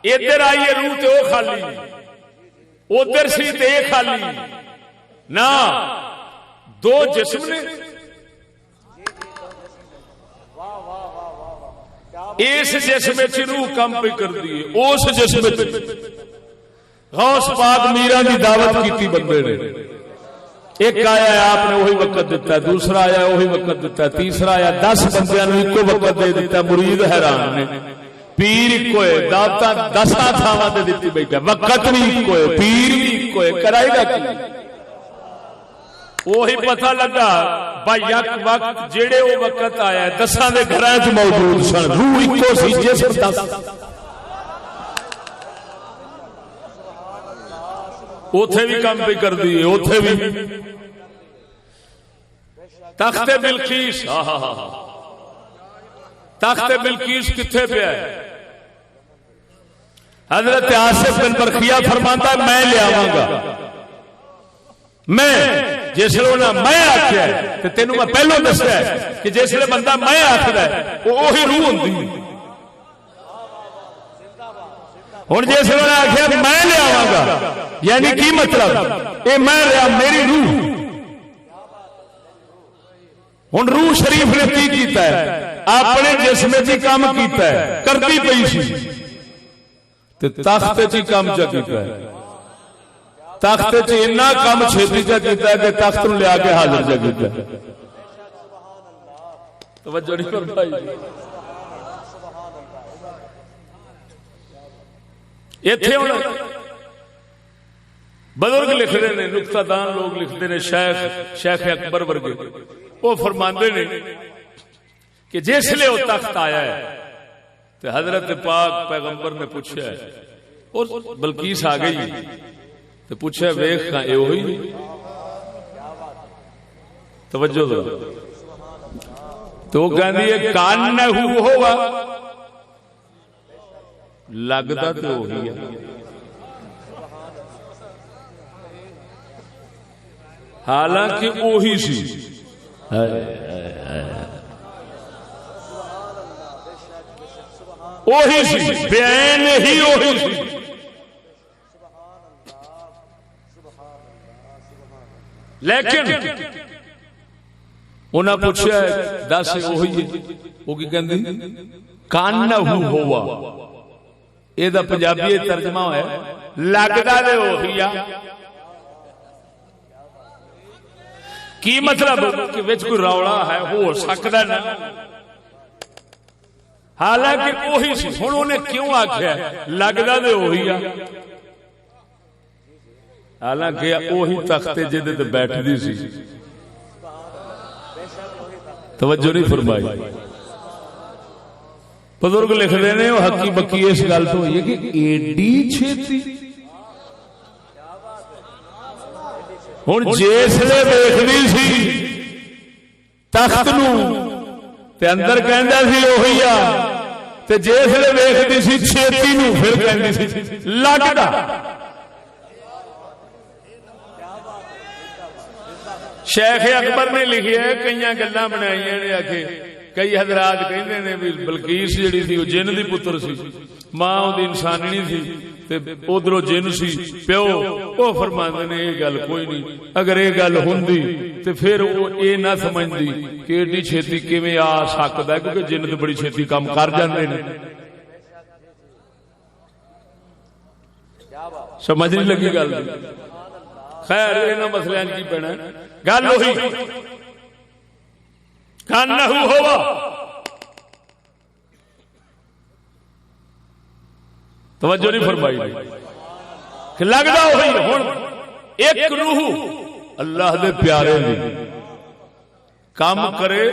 ادھر آئیے روح تے او خالی ادھر سی تے اے خالی نا دو جسم نے. اس جسم وچ روح کم پہ کر دی اس جسم وچ غوث پاک میرا دی دعوت کیتی بندے نے. ایک آیا ہے آپ نے وہی وقت دیتا ہے دوسرا آیا وہی وقت دیتا ہے تیسرا آیا 10 بندیاں نوں ایکو وقت دے دیتا. مرید حیران نے پیر ایکو ہے دعوتاں 10 تھاواں تے دتی بیٹھا وقت بھی ایکو ہے پیر بھی ایکو ہے کرائے گا کی. وہی پتہ لگا بھائی یک وقت جڑے وہ وقت آیا ہے 10 دے گھراں وچ موجود سن روح ایکو سی جسم 10 اوتھے بھی کم پہ کر دیے اوتھے بھی. تخت بلقیس تخت بلقیس کتھے پہ ہے؟ حضرت آصف بن برخیہ فرماتا ہے میں لے آواں گا. میں جس لونا میں آکھیا ہے تے تینوں میں پہلو دسیا ہے کہ جس لے بندہ میں آکھدا ہے وہی روح ہوندی. ہن جس لونا آکھیا میں لے آواں گا یعنی کی مطلب اے میں رہا میری روح. ہن روح شریف نے کی کیتا ہے اپنے جسم وچ کام کیتا ہے کرتی پئی سی تے تخت وچ کام چا کیتا ہے. تخت چنا کام چھتی چا کیتا ہے کہ تخت نو لیا کے حاضر چا کیتا ہے. توجہ نہیں فرمائی. ایتھے ہن بزرگ لکھ رہے نے، نکتہ دان لوگ لکھتے نے، شیخ اکبر ورگے، وہ فرماندے نے کہ جس لئے وہ تخت آیا ہے تو حضرت پاک پیغمبر نے پوچھا ہے، اور بلقیس آ گئی تو پوچھا ویخ کہاں اے ہوئی. توجہ دو. تو وہ کہندی ہے کان نہ ہوا، لگتا تو وہی ہے، حالانکہ وہی سی. وہی سی، بین ہی وہی سی. لیکن انہاں پوچھا دس وہی ہے، وہ کی کہندی کان نہ ہوا. یہ دا پنجابی ترجمہ ہے لگتا دے وہی آ. کی مطلب کہ وچ کوئی روڑا ہے ہو سکتا نہ، حالانکہ وہی سی. ہن انہیں کیوں آکھیا لگتا دے وہی آ، حالانکہ وہی تخت جدے تے بیٹھدی سی. توجہ نہیں فرمائی. بزرگ لکھ رہے ہیں وہ حقی بکی اس گل تو ہوئی ہے کہ ایڈی چھیتی ہن جسلے ویکھدی سی تخت نو تے اندر کہندا سی وہی آ، تے جسلے ویکھدی سی چھیتی نو پھر کہندی سی لگدا. شیخ اکبر نے لکھیا ہے، کئی گلاں بنائیاں نے، آکھے کئی حضرات کہندے نے بھی بلقیس جڑی سی وہ جن دی پتر سی، ماں اودی انساننی سی تے ادھروں جن سی پیو. وہ فرماندے نے یہ گل کوئی نہیں، اگر یہ گل ہوندی تے پھر وہ یہ نہ سمجھدی کہ ایڈی چھیتی کیویں آ سکدا ہے، کیونکہ جن تے بڑی چھیتی کام کر جاندے نے. سمجھ نہیں لگی گل. خیر انہاں مسئلیاں کی پینا گل وہی کان نہ ہوا. توجہ نہیں فرمائی کہ لگدا وہی. ہن ایک روح اللہ دے پیارے دی کام کرے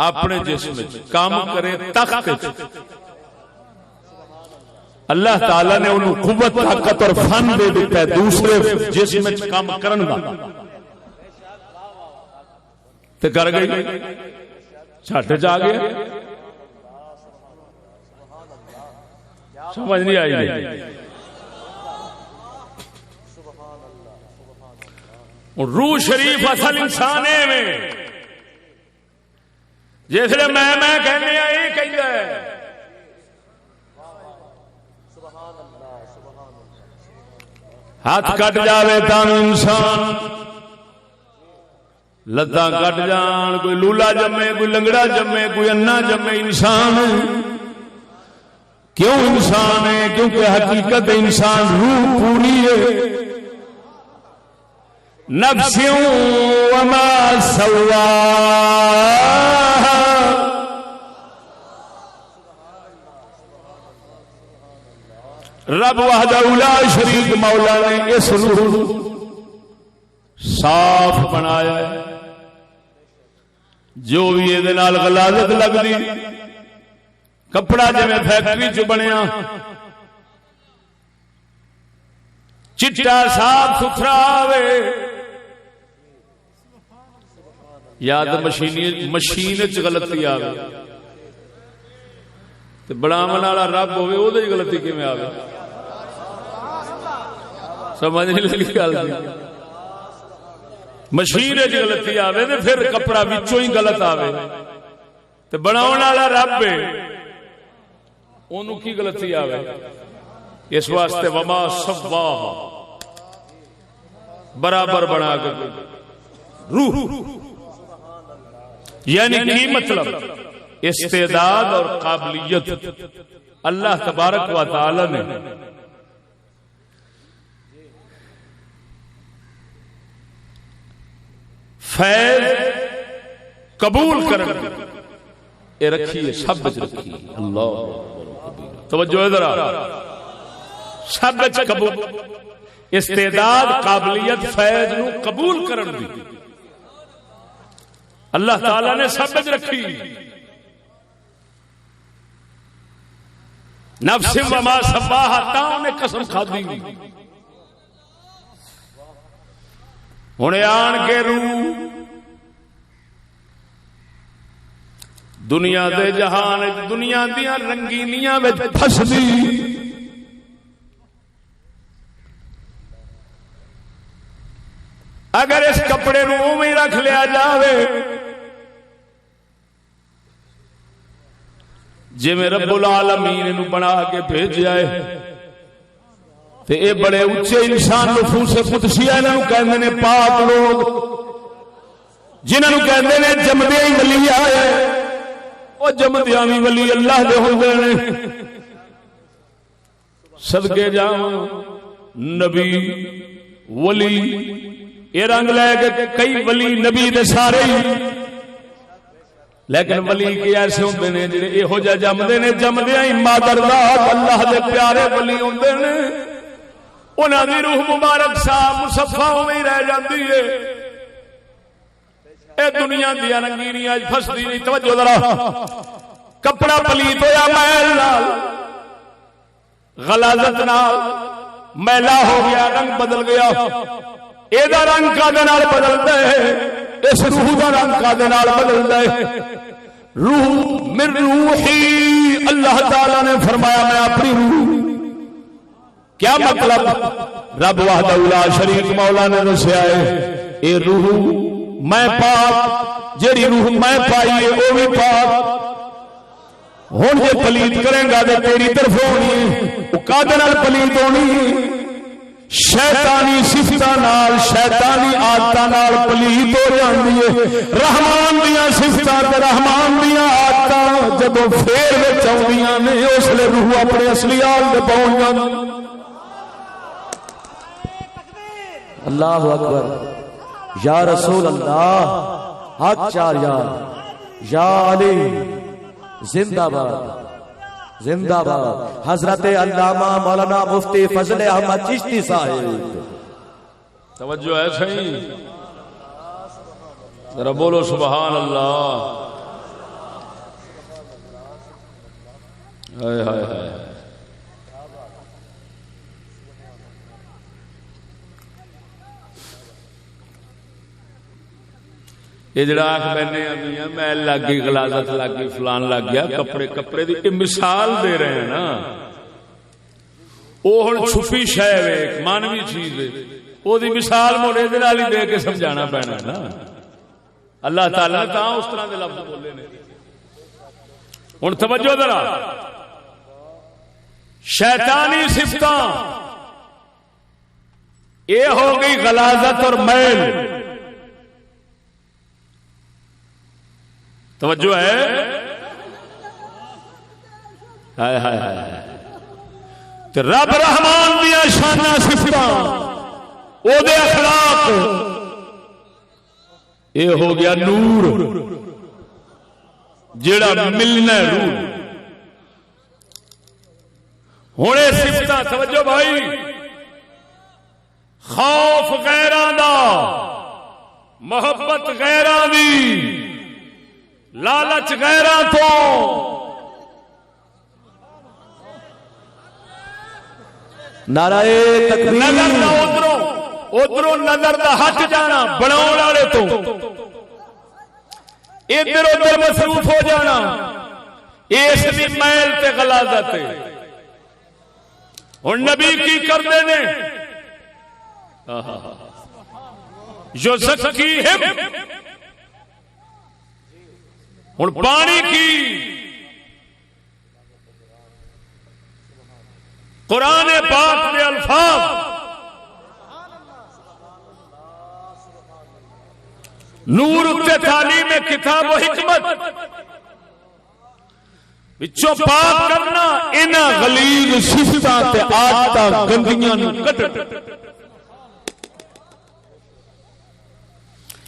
اپنے جسم وچ، کام کرے تخت وچ. اللہ تعالی نے انہوں قوت طاقت اور فن دے دیتا ہے دوسرے جسم وچ کام کرن دا، تے کر گئی چھٹ جا گیا. سمجھ نہیں آئی نہیں. روح شریف اصل انسان میں جسے میں کہنے یہ کہتا ہے ہاتھ کٹ جاوے تاں انسان، لتاں کٹ جان، کوئی لولا جمے، کوئی لنگڑا جمے، کوئی انا جمے، انسان. کیوں انسان ہے؟ کیونکہ حقیقت انسان روح پوری ہے. نفس وما سواہا، رب وحدہ لا شریک مولا نے اس روح صاف بنایا ہے. جو بھی یہ غلاظت لگتی، کپڑا جی فیکٹری چ بنیا چٹا صاف ستھرا آوے، یا تو مشین چ غلطی آوے، تے بناون والا رب ہوے او دی غلطی کیویں آوے؟ سمجھ نہیں لگی گل. مشین وچ غلطی آوے تے پھر کپڑا وچوں ہی غلط آوے، تے بناون والا رب ہے اونوں کی غلطی آوے؟ اس واسطے وما سواہا برابر بنا کے روح، یعنی کی مطلب استعداد اور قابلیت اللہ تبارک و تعالی نے فیض قبول کرن اے رکھی ہے، سب وچ رکھی ہے۔ اللہ توجہ ذرا، سب وچ قبول، استعداد، قابلیت، فیض نو قبول کرن دی اللہ تعالی نے سب وچ رکھی۔ نفس وما سواها، تا نے قسم کھادی، ہن آن کے روح دنیا دے جہان دنیا دیاں رنگینیاں وچ پھسدی، اگر اس کپڑے نو اوویں رکھ لیا جاوے جی میں رب العالمین نو بنا کے بھیجیا ہے تے اے بڑے اچے انسان نفوس قدسی انہاں نو کہندے نے پاک لوگ، جنہاں نو کہندے نے جمدے ہی ولی آئے، او جمدیاں وی ولی اللہ دے ہوندے نے۔ صدقے جاواں نبی ولی یہ رنگ لے کے کئی ولی نبی دے سارے ہی، لیکن ولی کے ایسے ہوندے نے جڑے یہو جہ جمدے نے، جمدیاں ہی مادر ذات اللہ دے پیارے ولی ہوندے نے، انہاں دی روح مبارک صاحب مصفا ہوئی رہ جاندی ہے، اے دنیا دیا رنگینیاں پھسدی نہیں۔ توجہ ذرا، کپڑا پلیت ہویا میل نال، غلاظت نال میلا ہو گیا، رنگ بدل گیا، اے دا رنگ کا دے نال بدلدا ہے، اس روح دا رنگ کا دے نال بدلدا ہے۔ روح من روحی، اللہ تعالی نے فرمایا میں اپنی روح، کیا مطلب؟ رب وحدہ لا شریک مولا نے دسیا ہے اے روح میں پاک، جیڑی روح میں پائی ہے وہ بھی پاک، ہن جے پلیت کرے گا تے تیری طرف ہونی ہے، او کادے نال پلیت ہونی ہے؟ شیطانی صفتاں نال، شیطانی عادتاں نال پلیت ہو جاندی ہے۔ رحمان دیاں صفتاں تے رحمان دیاں عادتاں جدوں پھیر وچ آوندیاں نے، اس لیے روح اپنے اصلی حال تے پہنچ جاندی۔ اللہ اکبر، یا رسول اللہ، حق چار یار، یا علی زندہ باد زندہ باد، حضرت علامہ مولانا مفتی فضل احمد چشتی صاحب۔ توجہ ہے صحیح، ذرا بولو سبحان اللہ۔ ہائے ہائے ہائے، یہ جڑا آنکھ بہنے آدمی میل لگ گئی، غلاظت لگ گئی، فلان لگ گیا، کپڑے کپڑے دی مثال دے رہے ہیں نا، وہ ہن چھپی شے ہے، مانوی چیز ہے، وہ دی مثال موڑے دے نال ہی دے کے سمجھانا پینا نا۔ اللہ تعالی نے تاں اس طرح دے لفظ بولے نے۔ ہن توجہ ذرا، شیطانی صفتاں یہ ہو گئی غلاظت اور میل، توجہ ہے، ہائے ہائے ہائے، رب رحمان دیا شانہ صفتاں، او دے اخلاق، یہ ہو گیا نور جڑا ملنا روح۔ ہونے صفتاں، توجہ بھائی، خوف غیراں دا، محبت غیراں دی، لالچ غیراں تو، نعرہ تکبیر، نظر دا ادھروں نظر دا ہٹ جانا بناؤ والے تو، ادھر ادھر مصروف ہو جانا، اس دی میل تے غلاظت ہے۔ اور نبی کی کرتے نے جو زکیہم، ہن پانی کی قرآن پاک کے الفاظ نور تے تعلیم کتاب و حکمت وچوں پاک کرنا انہاں غلیظ صفتاں تے عادتاں گندیاں نوں کڈ۔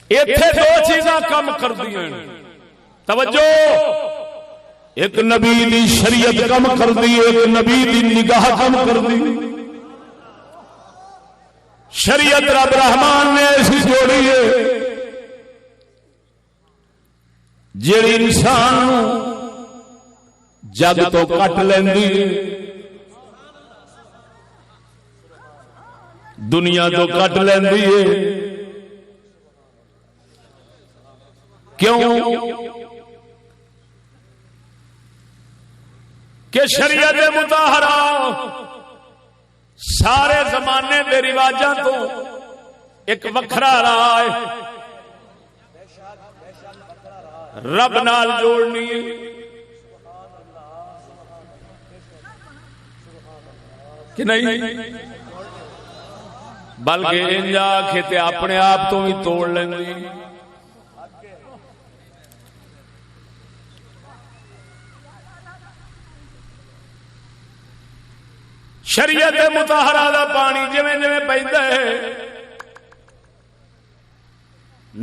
ایتھے دو چیزاں کم کر دیا توجہ، ایک نبی دی شریعت کم کر دی، ایک نبی دی نگاہ کم کر دی۔ شریعت رب رحمان نے ایسی جوڑی ہے جیڑی انسان جگ تو کٹ لیندی ہے، دنیا تو کٹ لیندی ہے۔ کیوں؟ کہ شریعت مطہرہ سارے زمانے دے رواجاں تو ایک وکھرا رہا ہے، رب نال جوڑنی کہ نہیں، بلکہ انج آکھے تے اپنے آپ تو بھی توڑ لینی۔ شریعت مطہرہ دا پانی جویں جویں پیندا ہے،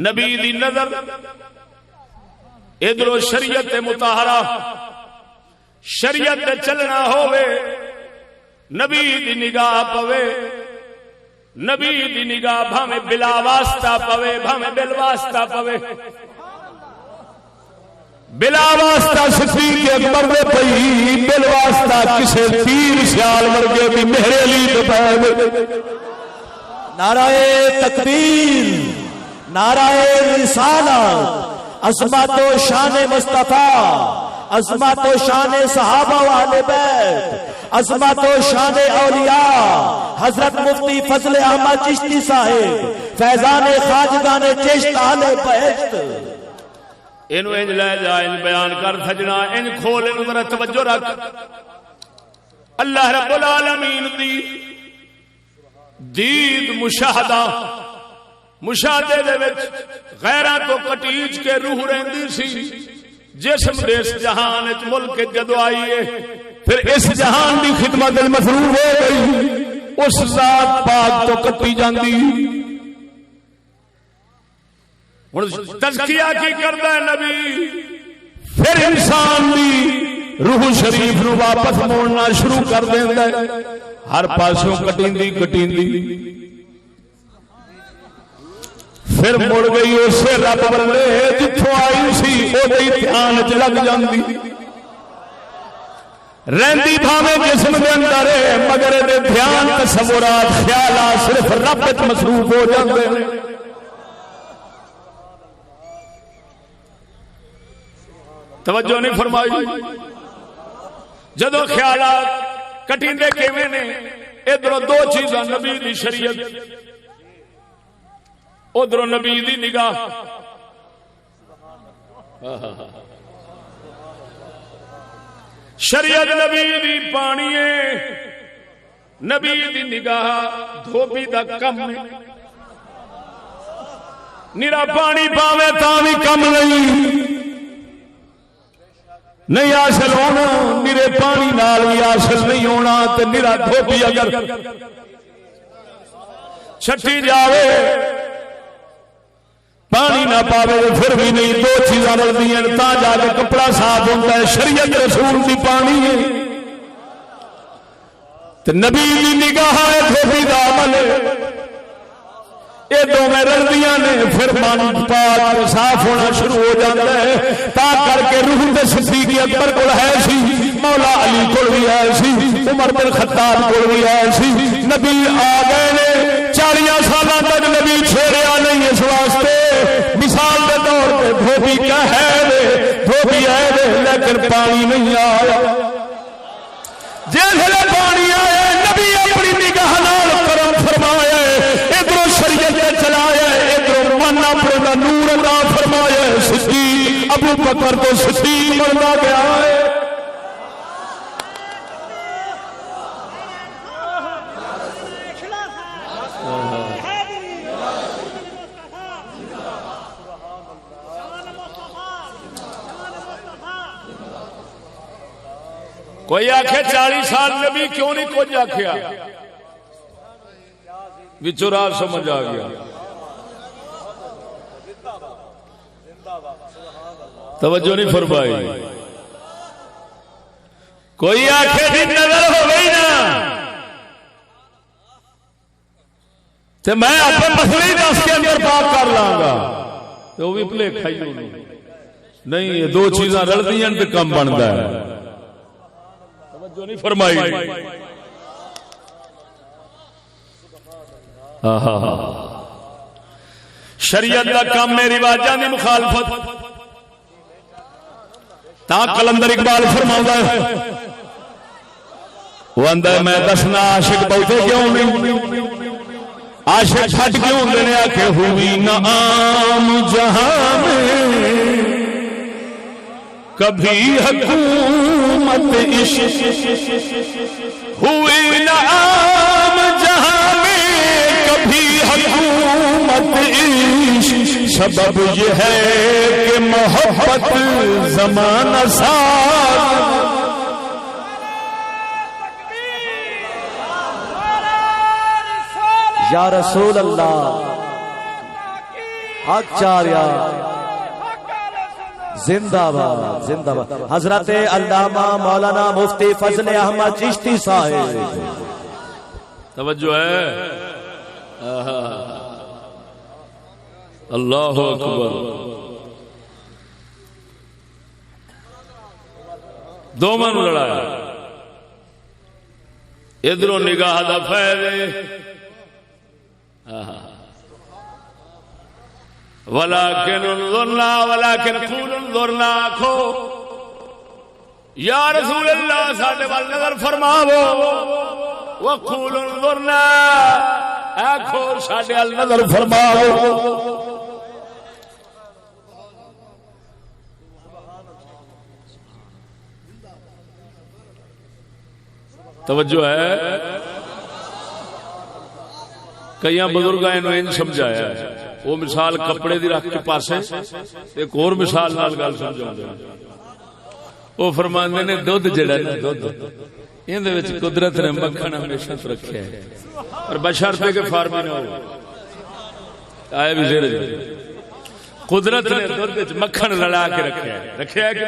نبی دی نظر ادھروں شریعت مطہرہ شریعت تے چلنا ہووے، نبی دی نگاہ پوے، نبی دی نگاہ بھاویں بلا واسطہ پوے بھاویں بل واسطہ پوے۔ بلا واسطہ صدیق اکبر دے پئی، بل واسطہ کسے تیر سیال ورگے بھی میرے علی دے پے۔ نعرہ تکبیر، نعرہ رسالت، عظمت و شان مصطفیٰ، عظمت و شان صحابہ و اہل بیت، عظمت و شان اولیاء حضرت مفتی فضل احمد چشتی صاحب، فیضان خواجگان چشت اہل بہشت۔ اینو انج لے جا، ان بیان کر سجنا، ان کھول، ان ذرا توجہ رکھ۔ اللہ رب العالمین دی دید مشاہدے دے وچ غیراں تو کٹیج کے روح رہندی سی، جسم دے اس جہان وچ ملک جدو آئی ہے، پھر اس جہان دی خدمت مصروف ہو گئی، اس ذات پاک تو کٹی جاندی۔ ہن تزکیہ کی کردا ہے نبی، پھر انسان دی روح شریف نو واپس موڑنا شروع کر دیندا ہے، ہر پاسوں کٹیندی پھر مڑ گئی اسے رب ورلے جتھوں آئی سی اودے دھیان وچ لگ جاندی، رہندی بھاویں جسم دے اندر ہے مگر دے دھیان تصورات خیالات صرف رب وچ مصروف ہو جاندے ہیں۔ توجہ نہیں فرمائی؟ جدو خیالات کٹیندے کیویں نے، ادھر دو چیزاں، نبی دی شریعت، ادھر نبی دی نگاہ۔ شریعت نبی دی پانی ہے، نبی دی نگاہ دھوبی دا کم ہے۔ نیرا پانی پاوے تاں بھی کم نہیں حاصل ہونا، میرے پانی نال بھی حاصل نہیں ہونا، تے میرا دھوبی اگر چھٹی جاوے پانی نہ پاوے پھر بھی نہیں، دو چیزاں رلدی ہیں تاں جا کے کپڑا صاف ہوتا ہے۔ شریعت رسول دی پانی ہے تے نبی دی نگاہ ہے، دھوبی دا عمل ہے، یہ دونوں رلدیاں نے، پھر من پاک صاف ہونا شروع ہو جاتا ہے۔ تا کر کے روح دے صدیق اکبر کول ہے سی، مولا علی کول بھی ہے سی، عمر بن خطاب کول بھی ہے سی۔ نبی آ گئے نے، 40 سالاں تک نبی چھوڑیا نہیں، اس واسطے مثال کے طور پہ دھوبی کا ہے دھوبی ہے لیکن پانی نہیں آیا۔ جیسے پانی آیا نبی اپنی نگاہ نال کرم فرمایا، ادھر شریعت چلایا، ادھر من اپنے دا نور عطا فرمایا۔ صدیق ابو بکر تو صدیق بنتا گیا ہے۔ کوئی آخے 40 سال نبی کیوں نہیں کچھ آخیا، وچوں راہ سمجھ آ گیا۔ توجہ نہیں فرمائی. کوئی آخے بھی نظر ہو گئی نا تو میں اپنے مسئلے ہی دس کے اندر بات کر لاں گا تو وہ بھی بھلیکھا ہی ہونا نہیں. یہ دو چیزاں رلدی ہیں تو کم بنتا ہے. توجہ نہیں فرمائی. شریعت کا کام میں رواجاں دی مخالفت. تا کلندر اقبال فرماتا ہے وہ آندا ہے میں دسنا عاشق بہتے کیوں نہیں عاشق چھٹ کیوں دینے آکے ہوئی نہ عام جہاں میں کبھی حکومت عشق ہوئی نہ عام جہاں میں کبھی حکومت عشق. سبب یہ ہے کہ محبت زمانہ ساتھ یا رسول اللہ آچاریہ زندہ باد زندہ باد. حضرت علامہ مولانا مفتی فضل احمد چشتی صاحب. توجہ ہے. اللہ اکبر. دوواں نوں لڑایا. ادھروں نگاہ دا فیض ولكن انظرنا ولكن قول انظرنا آخو یا رسول اللہ ساڈے وال نظر فرماو وقول انظرنا آخو ساڈے وال نظر فرماو. توجہ ہے. کئی بزرگاں انج سمجھایا وہ مثال کپڑے دی رکھ کے پاسے ایک اور مثال نال گل سمجھاندے وہ فرماندے نے دودھ جڑا نا دودھ این دے وچ قدرت نے مکھن ہمیشہ رکھیا ہے اور بشرطے کہ فارمی نہ ہو. آئے بھی زیر قدرت نے دودھ وچ مکھن لڑا کے رکھیا ہے. رکھیا ہے کہ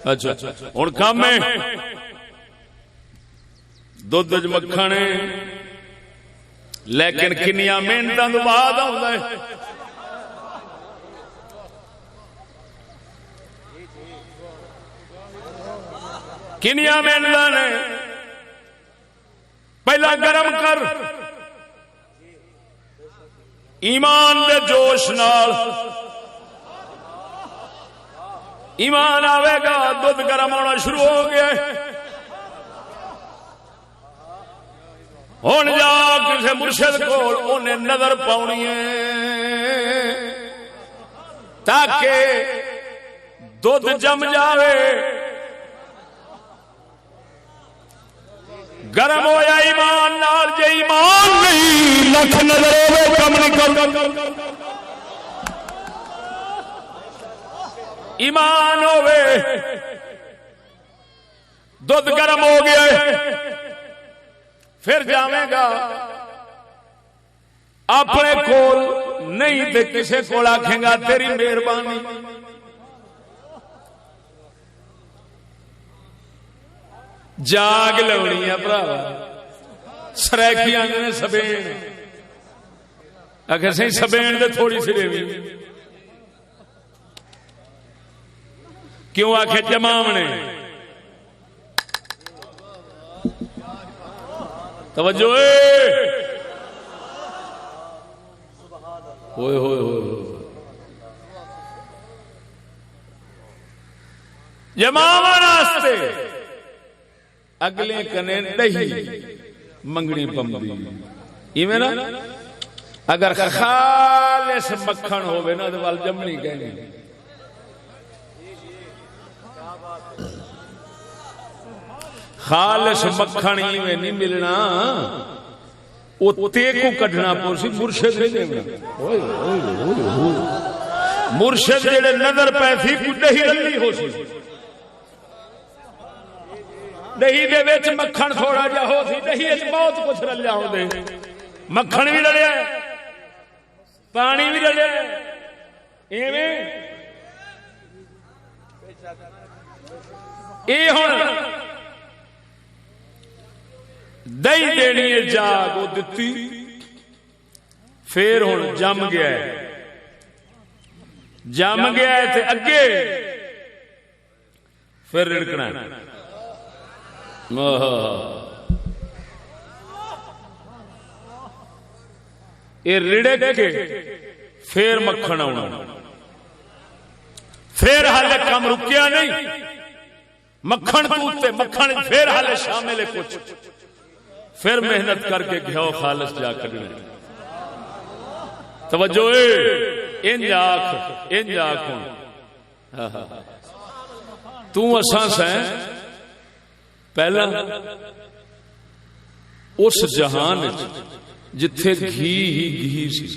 اچھا ہن کام ہے دودھ وچ مکھن ہے لیکن کنیاں محنتاں تو بعد آਉਂدا ہے. کنیاں محنتاں نے پہلا گرم کر ایمان دے جوش نال ایمان آوے گا دودھ گرم ہونا شروع ہو گیا. ہوں جا کسی مرشد کو انہیں نظر پاؤنی ہے تاکہ دودھ جم جاوے. گرم ہویا ایمان نال جے ایمان نہیں لکھ نظر ہوے کم نہیں کر. ایمان ہوے دودھ گرم ہو گیا پھر جاویں گا اپنے کول نہیں تے کسے کول آکھیں گا تیری مہربانی. جاگ لونی ہے بھراوا سریکی آندے نے سبین اگر سی سبین دے تھوڑی سی دیوی کیوں آکھے جمامنے. توجہ ہوئے ہوئے ہوئے جماوا راستے اگلے کنے دہی منگنی پمدی ایویں نا. اگر خالص مکھن ہوے نا تے وال جمنی کہنی. خالص مکھن ایویں نہیں ملنا او تے کو کڈنا پوسی مرشد نہیں دینا. مرشد جڑے نظر پے تھی کو دہی رلی ہو سی دہی دے وچ مکھن تھوڑا جا ہو سی دہی وچ بہت کچھ رلیا ہو دے مکھن بھی رلیا پانی بھی رلیا یہ ہوں دہی دینی ہے جاگ وہ دتی پھر ہوں جم گیا ہے تے اگے پھر رڑکنا یہ رڑک کے پھر مکھن آنا پھر ہالے کم رکیا نہیں مکھن توتے مکھن پھر ہالے شامل ہے کچھ پھر محنت کر کے گھیو خالص جا کر توجہ انج آنکھ تو اساں سیں پہلا اس جہان جتھے گھی ہی گھی سی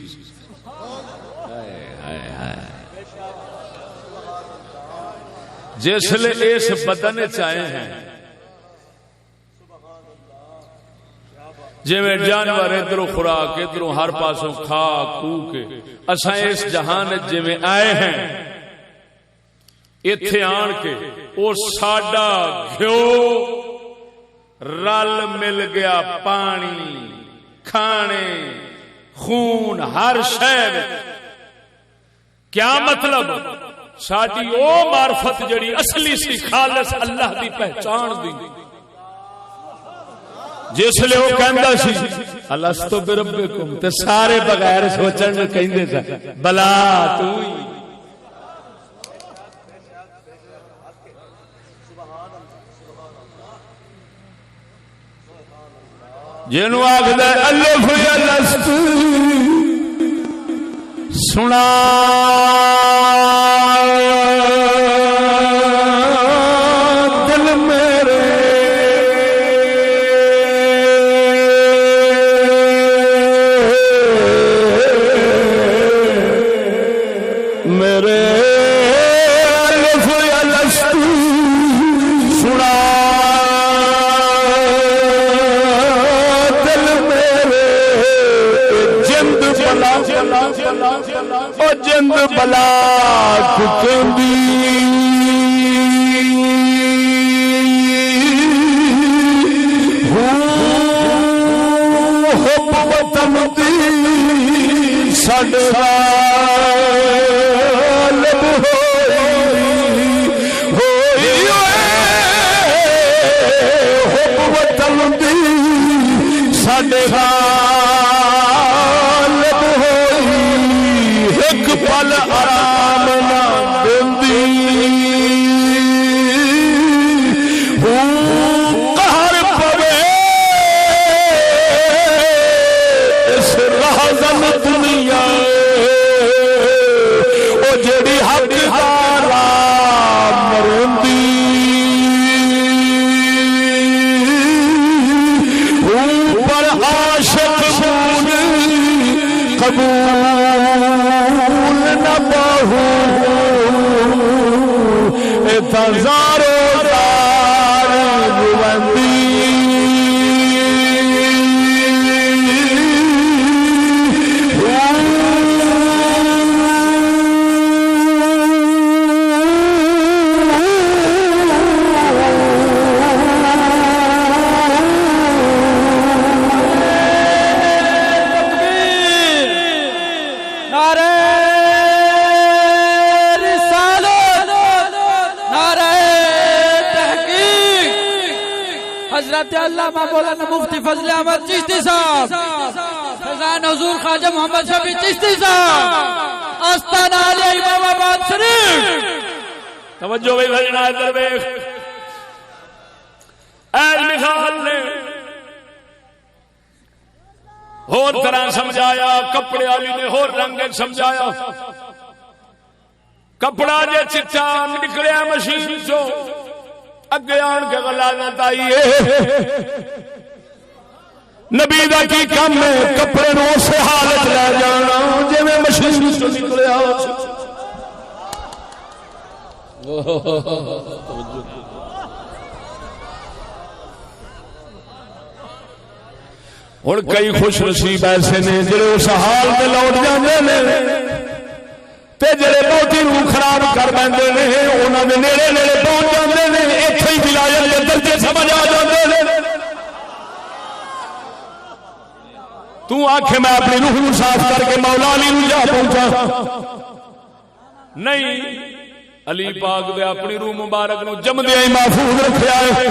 جس لئے اس بدن چاہے ہیں جی میں جانور ادھر خوراک ادھر ہر پاسوں کھا کو کے اساں اس جہان جی میں آئے ہیں ایتھے آن کے اور ساڈا گھیو رل مل گیا پانی کھانے خون ہر شے کیا مطلب ساڈی او معرفت جڑی اصلی سی خالص اللہ دی پہچان دی جس لئے وہ کہندا سی الستو بربکم تے سارے بغیر سوچن نو کہندے سن بلا تو ہی جنو آخدا الف الستو سنا دل میرے الف الستو سنا او جند بلا کھکندی حب وطن دی ساڈے غالب ہوئی حب وطن دی ساڈے پل آرام نہ دندی قہر پوے اس رہزن دنیا او جڑی حق دارا مرندی پر عاشق مون قبول تزارو دار بوندی علامہ مولانا مفتی فضل احمد چشتی صاحب فضان حضور خواجہ محمد شفیع چشتی صاحب آستانہ علی امام آباد شریف توجہ بھائی بھجنا ادھر بیخ ایل مثال نے ہور طرح سمجھایا کپڑے والی نے ہور رنگ سمجھایا کپڑا جے چچا نکلیا مشین چو اگے آن کے غلازت آئی ہے نبی دا کی کم ہے کپڑے نو اسے حالت لے جانا جے میں مشین چو نکلیا ہن کئی خوش نصیب ایسے نے جڑے اس حال میں لوٹ جاندے نے تے جڑے بہتی روح خراب کر بیندے نے انہاں دے نیڑے نیڑے پہنچ جاندے نے، ایتھے ہی ولایت دے درجے سمجھ آ جاندے نے۔ تو آکھے میں اپنی روح نو صاف کر کے مولا علی نو جا پہنچا، نہیں، علی پاک دے اپنی روح مبارک نو جمدے ہی محفوظ رکھیا ہے۔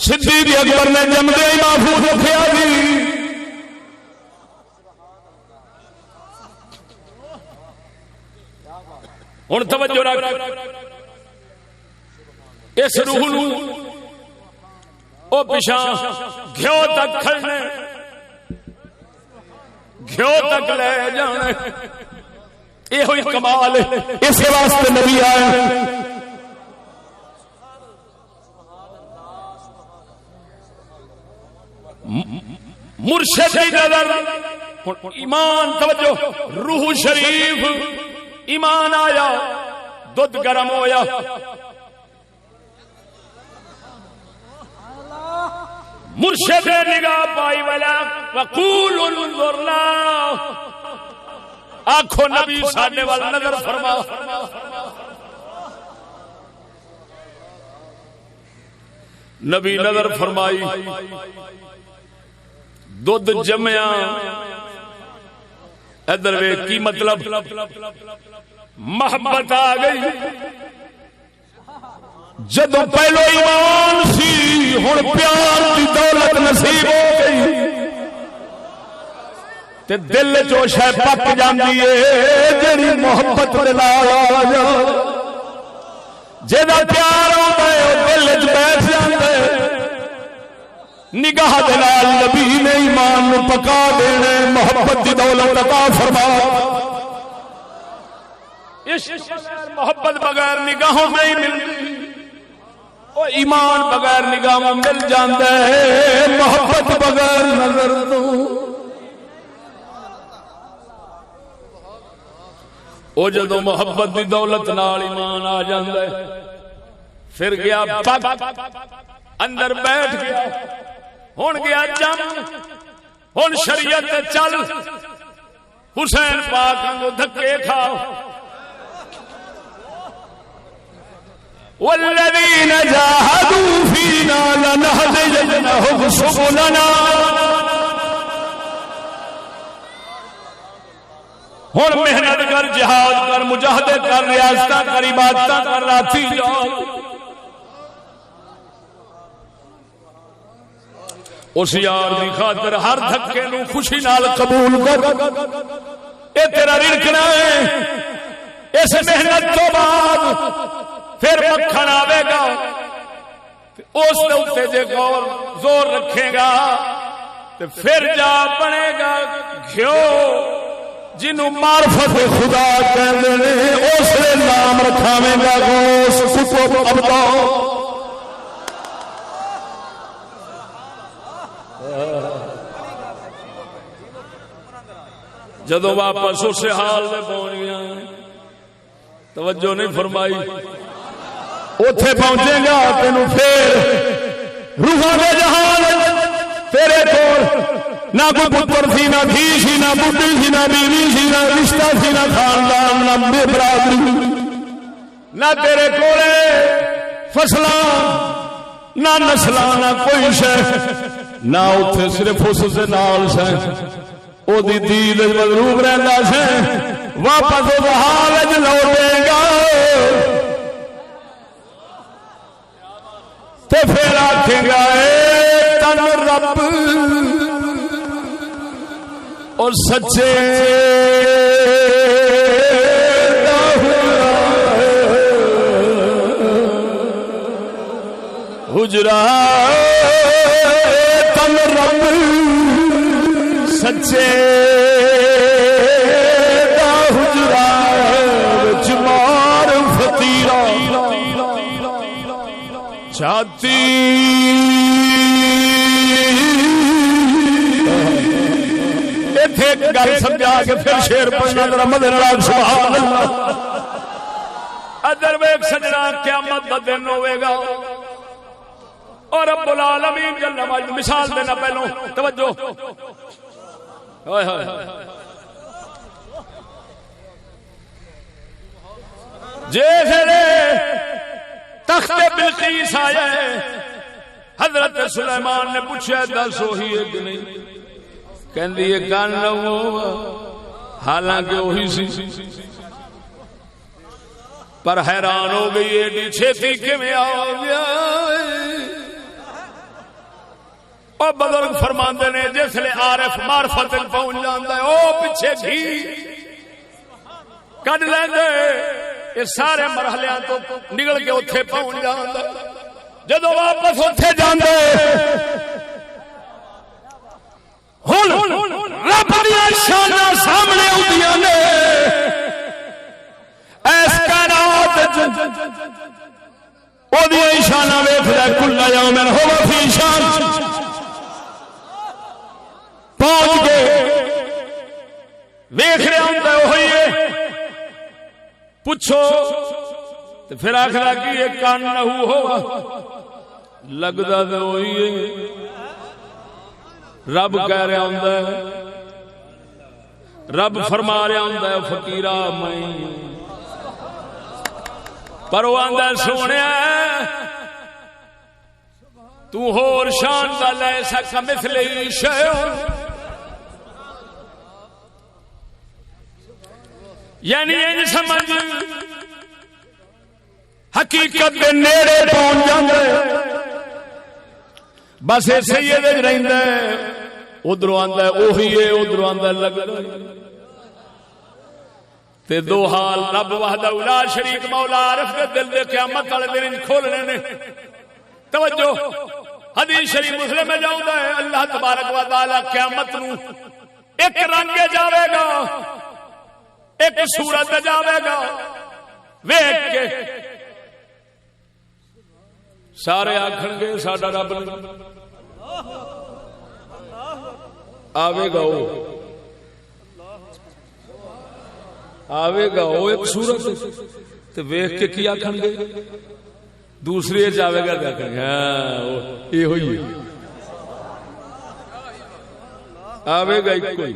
صدیق اکبر نے جمدے ہی محفوظ رکھیا جی۔ ہن توجہ رکھ، اس روح نو او پیچھا گھیو تک کھڑنے، گھیو تک لے جانے، یہ ہوئی کمال ہے، اس واسطے نبی آئے۔ مرشد کی نظر ایمان، توجہ، روح شریف ایمان آیا، دودھ گرم ہویا، مرشد نگاہ پائی والا وقول انظرنا، آنکھوں نبی ساڈے وال نظر فرما۔ نبی نظر فرمائی، دودھ جمیا، ادھر وے کی مطلب محبت آ گئی۔ جدو پہلو ایمان سی ہن پیار دی دولت نصیب ہو گئی، تے دل چو شے پک جاندی ہے جڑی محبت دے نال آ جا، جدا پیار ہوندا ہے او دل وچ بیٹھ جاندا ہے۔ نگاہ دے نال نبی نے ایمان نو پکا دینا، محبت دی دولت عطا فرما۔ عشق بغیر محبت بغیر نگاہوں میں ہی ملتی، او ایمان بغیر نگاہوں مل جاندا ہے، محبت بغیر نظر تو۔ او جدوں محبت دی دولت نال ایمان آ جاندا ہے، پھر گیا پک اندر بیٹھ گیا، ہن گیا جم، ہن شریعت چل، حسین پاک کو دھکے کھا۔ والذین جاہدوا فینا لنہدینہم سبلنا، ہن محنت کر، جہاد کر، مجاہدے کر، ریاستہ کر، عبادتہ کر، راتی جا، اس یار دی خاطر ہر دھکے نو خوشی نال قبول کر، اے تیرا رڑکنا ہے۔ اس محنت تو بعد پھر مکھن آوے گا، اس دے اوتے جے غور زور رکھے گا تے پھر جا بنے گا گھیو، جنوں معرفت خدا کہندے نے، اس دے نام رکھاویں گا غوث کتب ابدا۔ جدو واپس اس حال میں پہنچ گیا، توجہ نہیں فرمائی، اوتھے پہنچے گا تینوں پھر روحاں دے جہان تیرے کول نہ کوئی پتر سی، نہ دھی سی، نہ بڈھی سی، نہ بیوی سی، نہ رشتہ سی، نہ خاندان، نہ بے برادری، نہ تیرے کولے فصلاں، نہ نسلاں، نہ کوئی شے، نہ اوتھے صرف اس دے نال سے او دی دید مغروب رہندا سے، واپس او حال وچ لوٹے گا تے پھر آکھے گا اے تن رب اور سچے حجرا، تن رب سچے دا حجرا وچ مار فقیرا چھاتی، ایتھے ایک گل سمجھا کے پھر شعر پڑھنا ذرا مدد نال سبحان اللہ۔ ادھر ویکھ سجنا، قیامت دا دن ہوے گا اور رب العالمین جل وعلا مثال دینا، پہلو توجہ، ہائے ہائے جیسے تخت بلقیس آیا حضرت سلیمان نے پوچھا دس وہی ہے کہ نہیں؟ کہندی یہ کان نہ ہوا، حالانکہ وہی سی، پر حیران ہو گئی ایڈی چھیتی کیویں آ گیا۔ اور بزرگ فرماندے نے جسلے عارف معرفت پہنچ جاندا ہے او پیچھے گھی کڈ لیندے، یہ سارے مرحلیاں تو نکل کے اوتھے پہنچ جاندا ہے۔ جدو واپس اوتھے جاندے ہن رب دیاں شاناں سامنے اوندیاں نے، ایس کائنات او دیاں شاناں ویکھدا کل یوم ہو فی شان، پہنچ گئے ویکھ رہا ہوندا وہی ہے، پوچھو تو پھر آخر کی یہ کان نہ ہوا، لگتا تو وہی ہے۔ رب کہہ رہا ہوندا ہے، رب فرما رہا ہوندا ہے فقیرا میں، پر وہ آندا سونیا تو ہور شان دا لیسا کمثلی شیء، یعنی یہ سمجھ حقیقت دے نیڑے پہنچ جاندے، بس ایسے ہی رہندا ہے، ادھر آندا ہے اوہی ہے، ادھر آندا لگدا تے دو حال رب وحدہ لا شریک مولا عارف دے دل دے قیامت والے دن کھولنے نے۔ توجہ حدیث شریف مسلم میں جاؤں ہے، اللہ تبارک و تعالی قیامت نو ایک رنگ جاوے گا، ایک صورت جاوے گا، ویکھ کے سارے آکھن گے ساڈا رب آوے گا، وہ آوے گا، وہ ایک صورت تے ویکھ کے کی آکھن گے، دوسری جاوے گا تے آکھن گے ہاں یہ ہوئی آوے گا ایک کوئی۔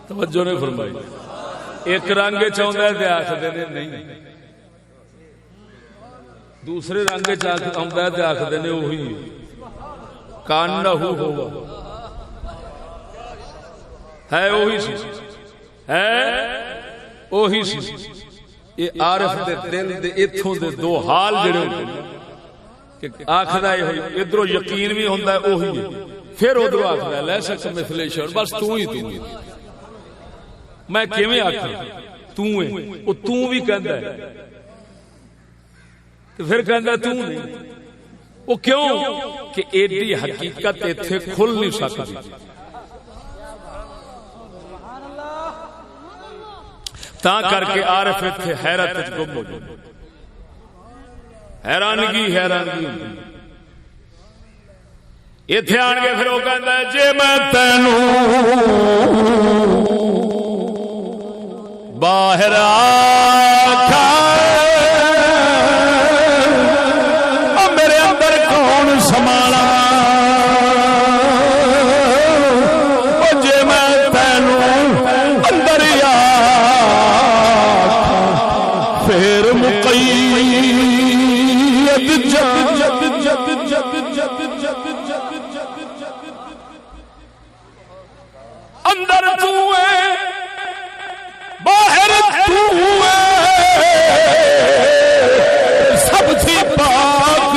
توجہ نے فرمائی، ایک رنگ چاہتا ہے تے آکھدے نے نہیں، دوسرے رنگ آتا ہے تے آکھدے نے وہی کان نہ ہوا ہے، وہی سی ہے وہی سی۔ یہ عارف دے دل دے ایتھوں دے دو حال جڑے ہوندے کہ آکھدا ہے ادھروں یقین بھی ہوندا ہے وہی ہے، پھر ادھروں آکھدا ہے لیسا کمثلی شیء، بس تو ہی تو میں کیویں آکھاں تو ہے، او تو بھی کہندا ہے تو پھر کہندا تو نہیں، وہ کیوں کہ ایڈی حقیقت ایتھے کھل نہیں سکتی۔ تا کر کے عارف ایتھے حیرت وچ گم ہو جائے، حیرانگی ایتھے آن کے پھر وہ کہندا ہے جے میں تینوں باہر آکھاں میرے اندر کون سمانا، جے میں تینوں اندر آکھاں پھر مقید اندر تو ہے باہر تو ہے، سب تھی پاک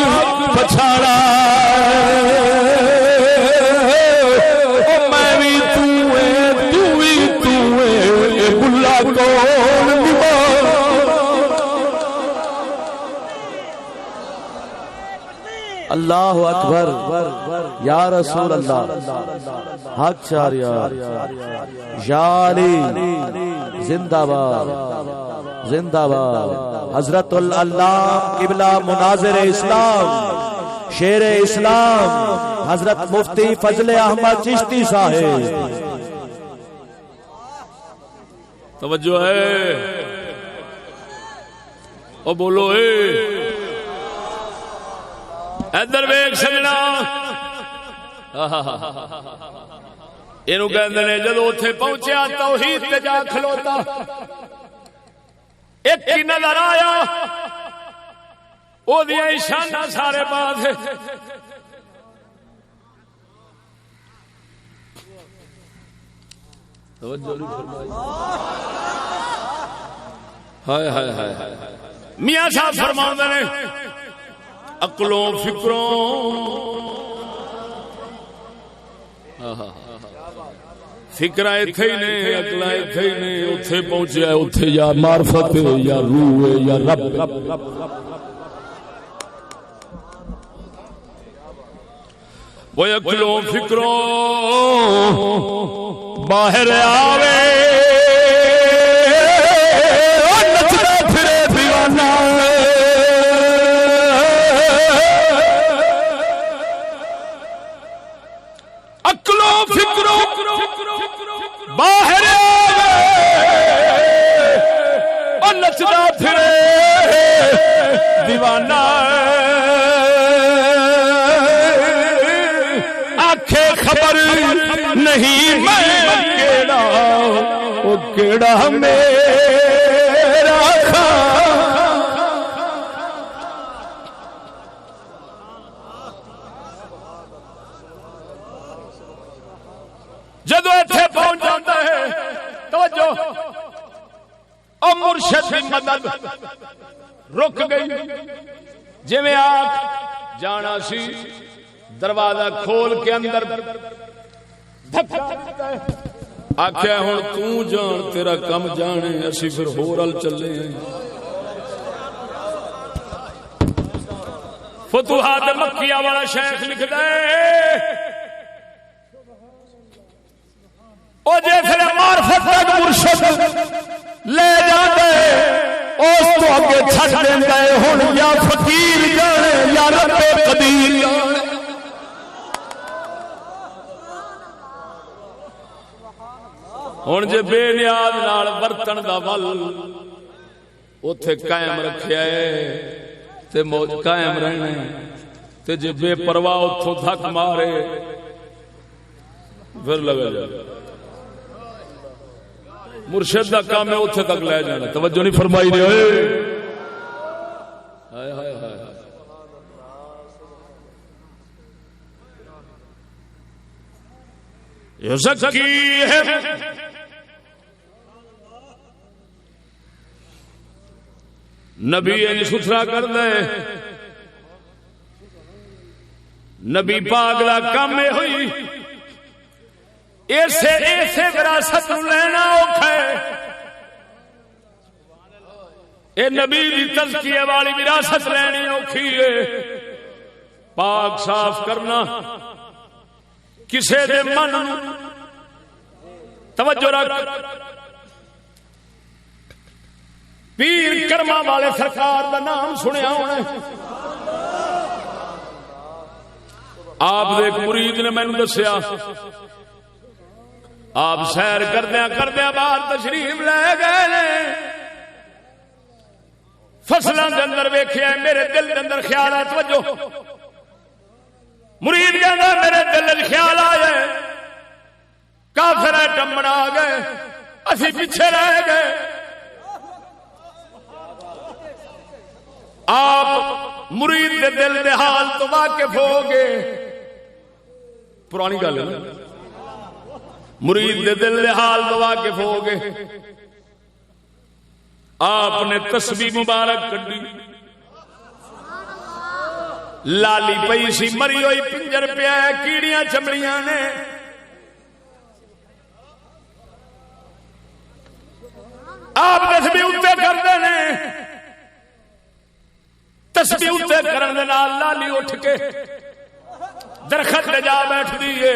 پچھاڑا، میں بھی تو ہے تو بھی تو ہے، بلا کون اللہ اکبر یا رسول اللہ، حق چاریا یا علی زندہ باد زندہ باد، حضرت اللہ قبلہ مناظر اسلام شیر اسلام حضرت مفتی فضل احمد چشتی صاحب، توجہ ہے او بولو اے ادھر ویکھ سجنا، اینو کہندے نے جدوں اوتھے پہنچیا توحید تے جا کھلوتا ایک ہی نظر آیا او دیاں نشاناں سارے پاس توجہ نہیں فرمائی ہائے ہائے ہائے میاں صاحب فرماندے نے عقلوں فکروں فکر ایتھے ہی نے عقل ایتھے ہی نے اوتھے پہنچیا اوتھے یا معرفت یا روح یا رب وہ عقلوں فکروں باہر آوے نچنا پھرے دیوانہ عقلوں فکروں باہر اور نچنا پھرے دیوانہ آنکھیں خبر نہیں میں کیڑا وہ کیڑا میرا جدو ایتھے پہنچ جاتا ہے توجہ اور مرشد کی مدد رک گئی جی میں آنکھ جانا سی دروازہ کھول کے اندر آخیا ہوں تو جان تیرا کم جانے اسی پھر ہورل چلے فتوحات مکیہ والا شیخ لکھدا ہے او جیسے معرفت تک مرشد لے جاندے اس تو اگے چھڈ دیندا ہے ہن یا فقیر جانے یا رب قدیر جانے ہن جے بے نیاز نال برتن دا ول اوتھے قائم رکھیا ہے تے قائم رہنا ہے تے جے بے پرواہ اوتھوں دھک مارے پھر لگا جائے مرشد دا کام ہے اوتھے تک لے جانا توجہ نہیں فرمائی نے اوئے ہائے ہائے ہائے یزکی ہے نبی انج ستھرا کر دے نبی پاک دا کام ہے ہوئی ایسے وراثت لینا اوکھا ہے اے نبی دی تزکیے والی وراثت لینی اوکھی ہے پاک صاف کرنا کسے دے من توجہ رکھ پیر کرما والے سرکار دا نام سنیا ہونا آپ دے ایک مرید نے میں نے دسیا آپ سیر کردیا باہر تشریف لے گئے فصلوں کے اندر ویکھیا میرے دل کے اندر خیال ہے توجہ مرید کہندا میرے دل وچ خیال آیا کافر ٹمن آ گئے اسی پیچھے رہ گئے آپ مرید دے دل دے حال تو واقف ہو گئے پرانی گل ہے مرید دے دل دے حال تو واقف ہو گئے آپ نے تسبیح مبارک کڈی لالی پئی سی مری ہوئی پنجر پیا کیڑیاں چمڑیاں نے آپ تسبیح اتے کرتے ہیں تسبیح اتے کرن دے نال لالی اٹھ کے درخت تے جا بیٹھ دی ہے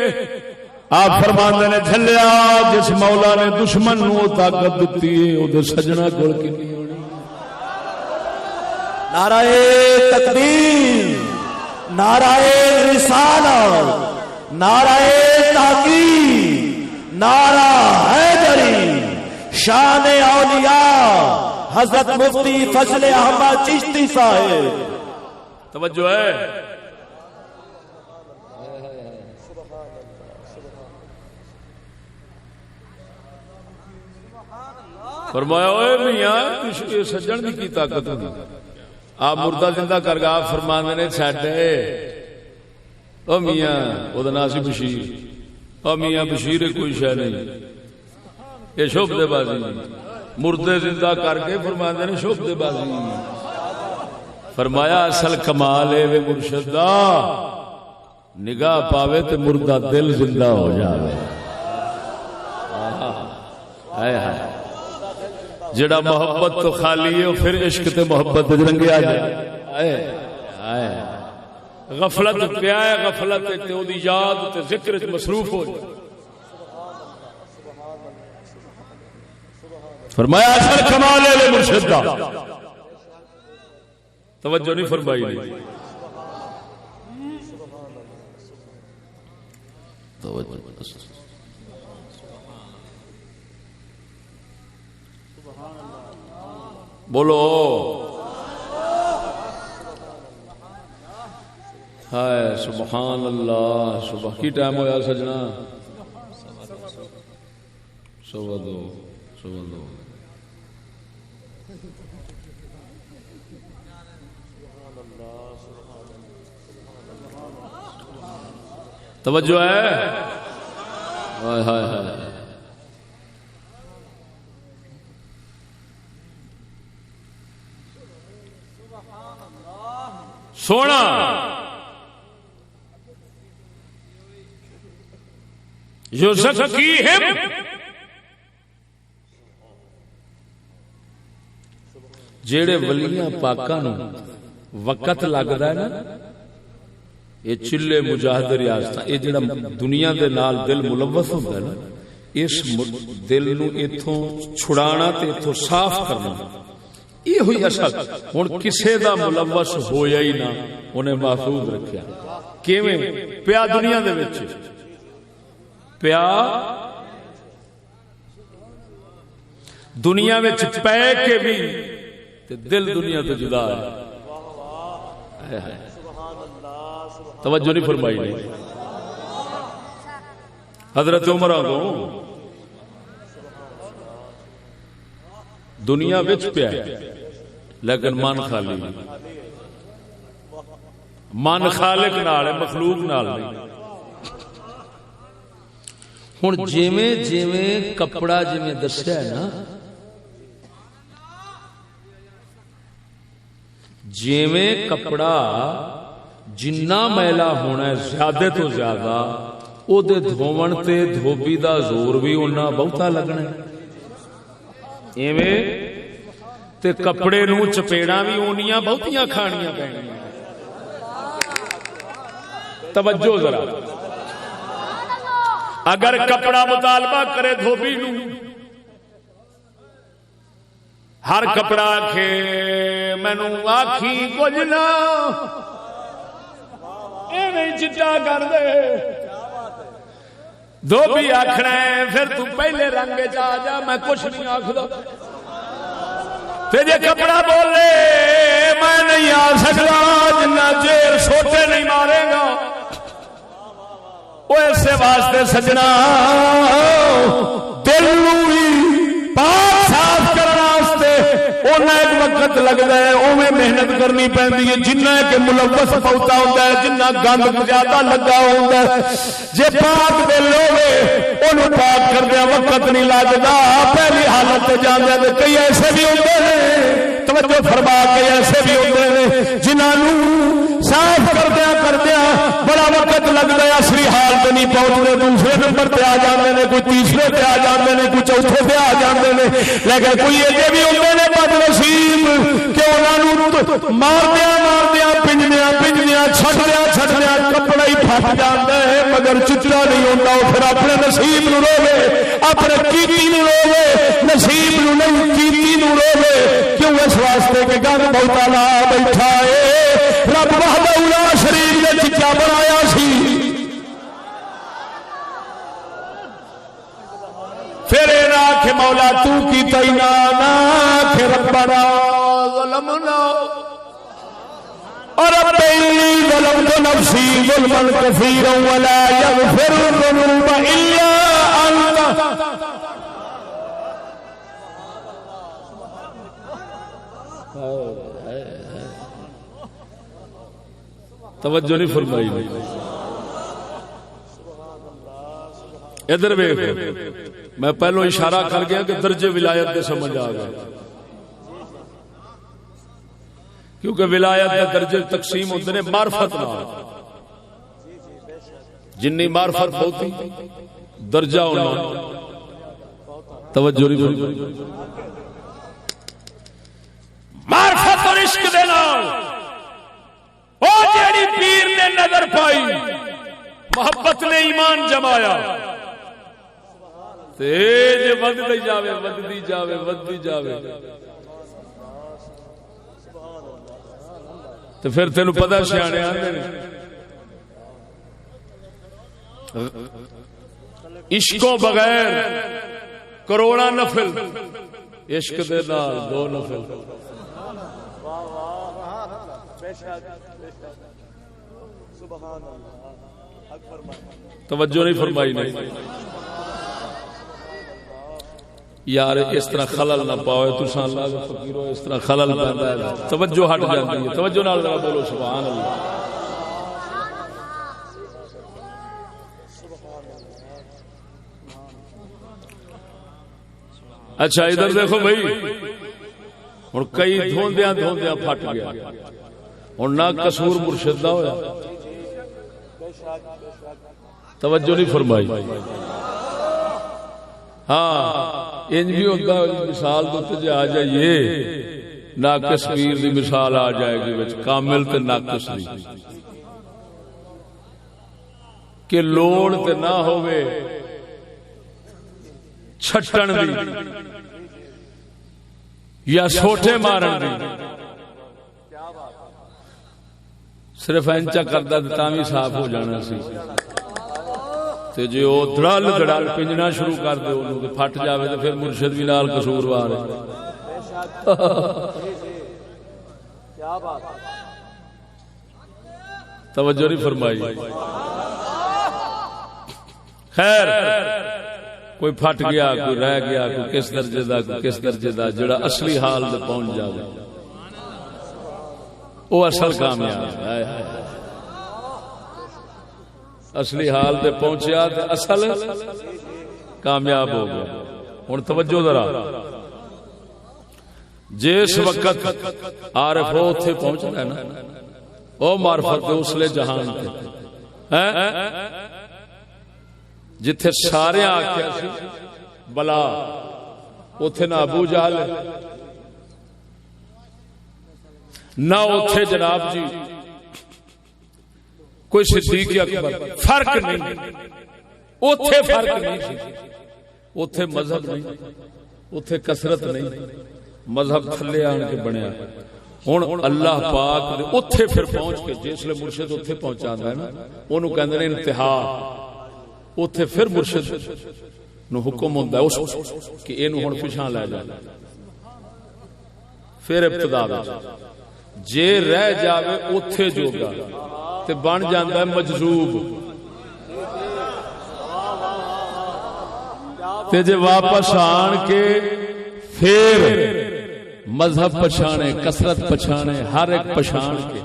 آپ فرماندے نے جھلیا جس مولا نے دشمن نو طاقت دتی ہے او دے سجنا کول کینی ہونی نعرہ تکبیر نعرہ رسالت نعرہ تحقیق نعرہ حیدری شان اولیاء حضرت مفتی فضل احمد چشتی صاحب توجہ ہے فرمایا اوے میاں یہ سجن دی کی طاقت ہوگی. آپ مردہ زندہ کر کے آپ فرماندے نے چھڈے او میاں او دا نام سی بشیر. او میاں بشیر کوئی شے نہیں یہ شبدے بازی. مردے زندہ کر کے فرماندے نے شبدے بازی. فرمایا اصل کمال ہے وے مرشد دا نگاہ پاوے تے مردہ دل زندہ ہو جاوے. ہائے ہائے جڑا محبت تو خالی ہے پھر عشق تے محبت رنگے آ جائے. غفلت پیا ہے غفلت تے او دی یاد تے ذکر وچ مصروف ہو جائے. فرمایا اصل کمال ہے مرشد دا. توجہ نہیں فرمائی نہیں. بولو ہائے سبحان اللہ. صبح کی ٹائم ہویا سجنا؟ سوا دو. توجہ ہے؟ ہائے ہائے ہائے. سونا جو زکیہم جیڑے ولیاں پاکاں نو وقت لگدا ہے نا یہ چلے مجاہد ریاستاں یہ جڑا دنیا دے نال دل ملوث ہوندا ہے نا اس دل نو ایتھوں چھڑانا تے ایتھوں صاف کرنا یہ ہوئی اصل. ہن کسے دا ملوث ہویا ہی نہ انہیں محفوظ رکھیا. کیویں پیا دنیا دے وچ پیا دنیا وچ پے کے بھی تے دل دنیا تو جدا ہے. توجہ نہیں فرمائی نہیں. حضرت عمر کو دنیا وچ پیا لیکن من خالی. من خالق نال ہے مخلوق نال نہیں. ہن جویں جویں کپڑا جویں دسیا ہے نا جویں کپڑا جنہ میلا ہونا ہے زیادہ تو زیادہ او دے دھوون تے دھوبی دا زور بھی اُنہ بہتا لگنا ہے. ایویں تے کپڑے نو چپیڑاں بھی اونیاں بہتیاں کھانیاں پینیاں. توجہ ذرا. اگر کپڑا مطالبہ کرے دھوبی نو ہر کپڑا آکھے مینوں آکھی کچھ نہ ایویں چٹا کر دے دھوبی آکھنا ہے پھر تو پہلے رنگ چ آ جا میں کچھ نہیں آکھدا. تے جے کپڑا بولے میں نہیں آ سکتا جنہ چیر سوٹے نہیں مارے گا. وہ اسے واسطے سجنا دل پاک صاف کرنے ایک وقت لگتا ہے اوے محنت کرنی پہنتی ہے جنہ کہ ملوث پوتا ہوتا ہے جنہ گند زیادہ لگا ہوتا ہے. جے پاک دل ہوے اونوں پاک کردیا وقت نہیں لگتا پہلی حالت جاندے تے کئی ایسے بھی ہوتے ہیں توجہ فرما کے ایسے بھی ہوتے ہیں جنہوں صاف کردیا بڑا وقت لگتا ہے اصلی حالت نہیں پہنچتے دوسرے نمبر پہ آ جاتے ہیں کوئی تیسرے پہ آ جاتے ہیں کوئی چوتھے پہ آ جاتے ہیں لیکن کوئی ایسے بھی ہوتے ہیں بد نصیب کہ انہوں ماردیا پنجدیا چھڈدیا کپڑا ہی پھٹ جاتا ہے مگر چٹا نہیں ہوتا. وہ پھر اپنے نصیب نو روے اپنے کیتی نو روے نصیب نو نہیں کیتی نو روے کیوں اس واسطے کہ گند بہتا لا بیٹھا ہے. رب وحدہ لا شریک نے چٹا بنایا سی پھر آخ مولا تو کی تینا نہ ربنا ظلمنا اور رب انی ظلمت نفسی ظلما کثیرا ولا یغفر الذنوب الا انت توجہ نہیں فرمائی نہیں. ادھر ویکھ میں پہلو اشارہ کر گیا کہ درجے ولایت دے سمجھ آ گئے کیونکہ ولایت دے درجے تقسیم ہوندے نے معرفت نال. جنی معرفت ہوتی درجہ ہونا. توجہ نہیں فرمائی. معرفت اور عشق دے نال او جیڑی پیر نے نظر پائی محبت نے ایمان جمایا تیج ودی جاوے ودی جاوے ودی جاوے تو پھر تینوں پتہ سیانے آندے نے عشقوں بغیر کروڑا نفل عشق دے نال 2 نفل. توجہ نہیں فرمائی نہیں. یار اس طرح خلل نہ پاؤ تساں اللہ دے فقیرو اس طرح خلل پیندا ہے توجہ ہٹ جاندی ہے. توجہ نال ذرا بولو سبحان اللہ. اچھا ادھر دیکھو بھائی ہن کئی دھوندیاں دھوندیاں پھٹ گیا ہن نہ قصور مرشد دا ہویا. توجہ نہیں فرمائی. ہاں انج بھی ہوتا مثال تو جے آ جائیے ناقص پیر دی مثال آ جائے گی وچ کامل تے ناقص دی کہ لوڑ تے نہ ہوے چھٹن دی یا سوٹے مارن دی صرف انچا کردا تے تاں وی صاف ہو جانا سی. تے جے او دڑل دڑل پنجنا شروع کر دے اونوں تے پھٹ جاوے تے پھر مرشد وی نال قصوروار ہے. کیا بات توجہ نہیں فرمائی. خیر کوئی پھٹ گیا کوئی رہ گیا کوئی کس درجے دا کوئی کس درجے دا جڑا اصلی حال تے پہنچ جاوے او اصل کامیاب ہے. اصلی حال تے پہنچیا تے اصل کامیاب ہو گیا. ہن توجہ ذرا جس وقت عارف ہو اوتھے پہنچنا ہے نا او معرفت دے اسلے جہان تے جتھے سارے آکھیا سی بلا اوتھے نہ ابو جہل نہ اوتھے جناب جی کوئی صدیق اکبر فرق نہیں. اوتھے فرق نہیں سی. اوتھے مذہب نہیں اوتھے کثرت نہیں مذہب تھلے آن کے بنیا. ہن اللہ پاک نے اوتھے پھر پہنچ کے جسلے مرشد اوتھے پہنچاندا ہے نا اونوں کہندے نے انتہا. اوتھے پھر مرشد نو حکم ہوندا ہے اس کہ اینوں ہن پیچھے لے جا. پھر ابتدا وچ جے رہ جاوے اوتھے جوگا تے بن جاندا ہے مجذوب. تے جے واپس آن کے پھر مذہب پچھانے کثرت پچھانے ہر ایک پچھان کے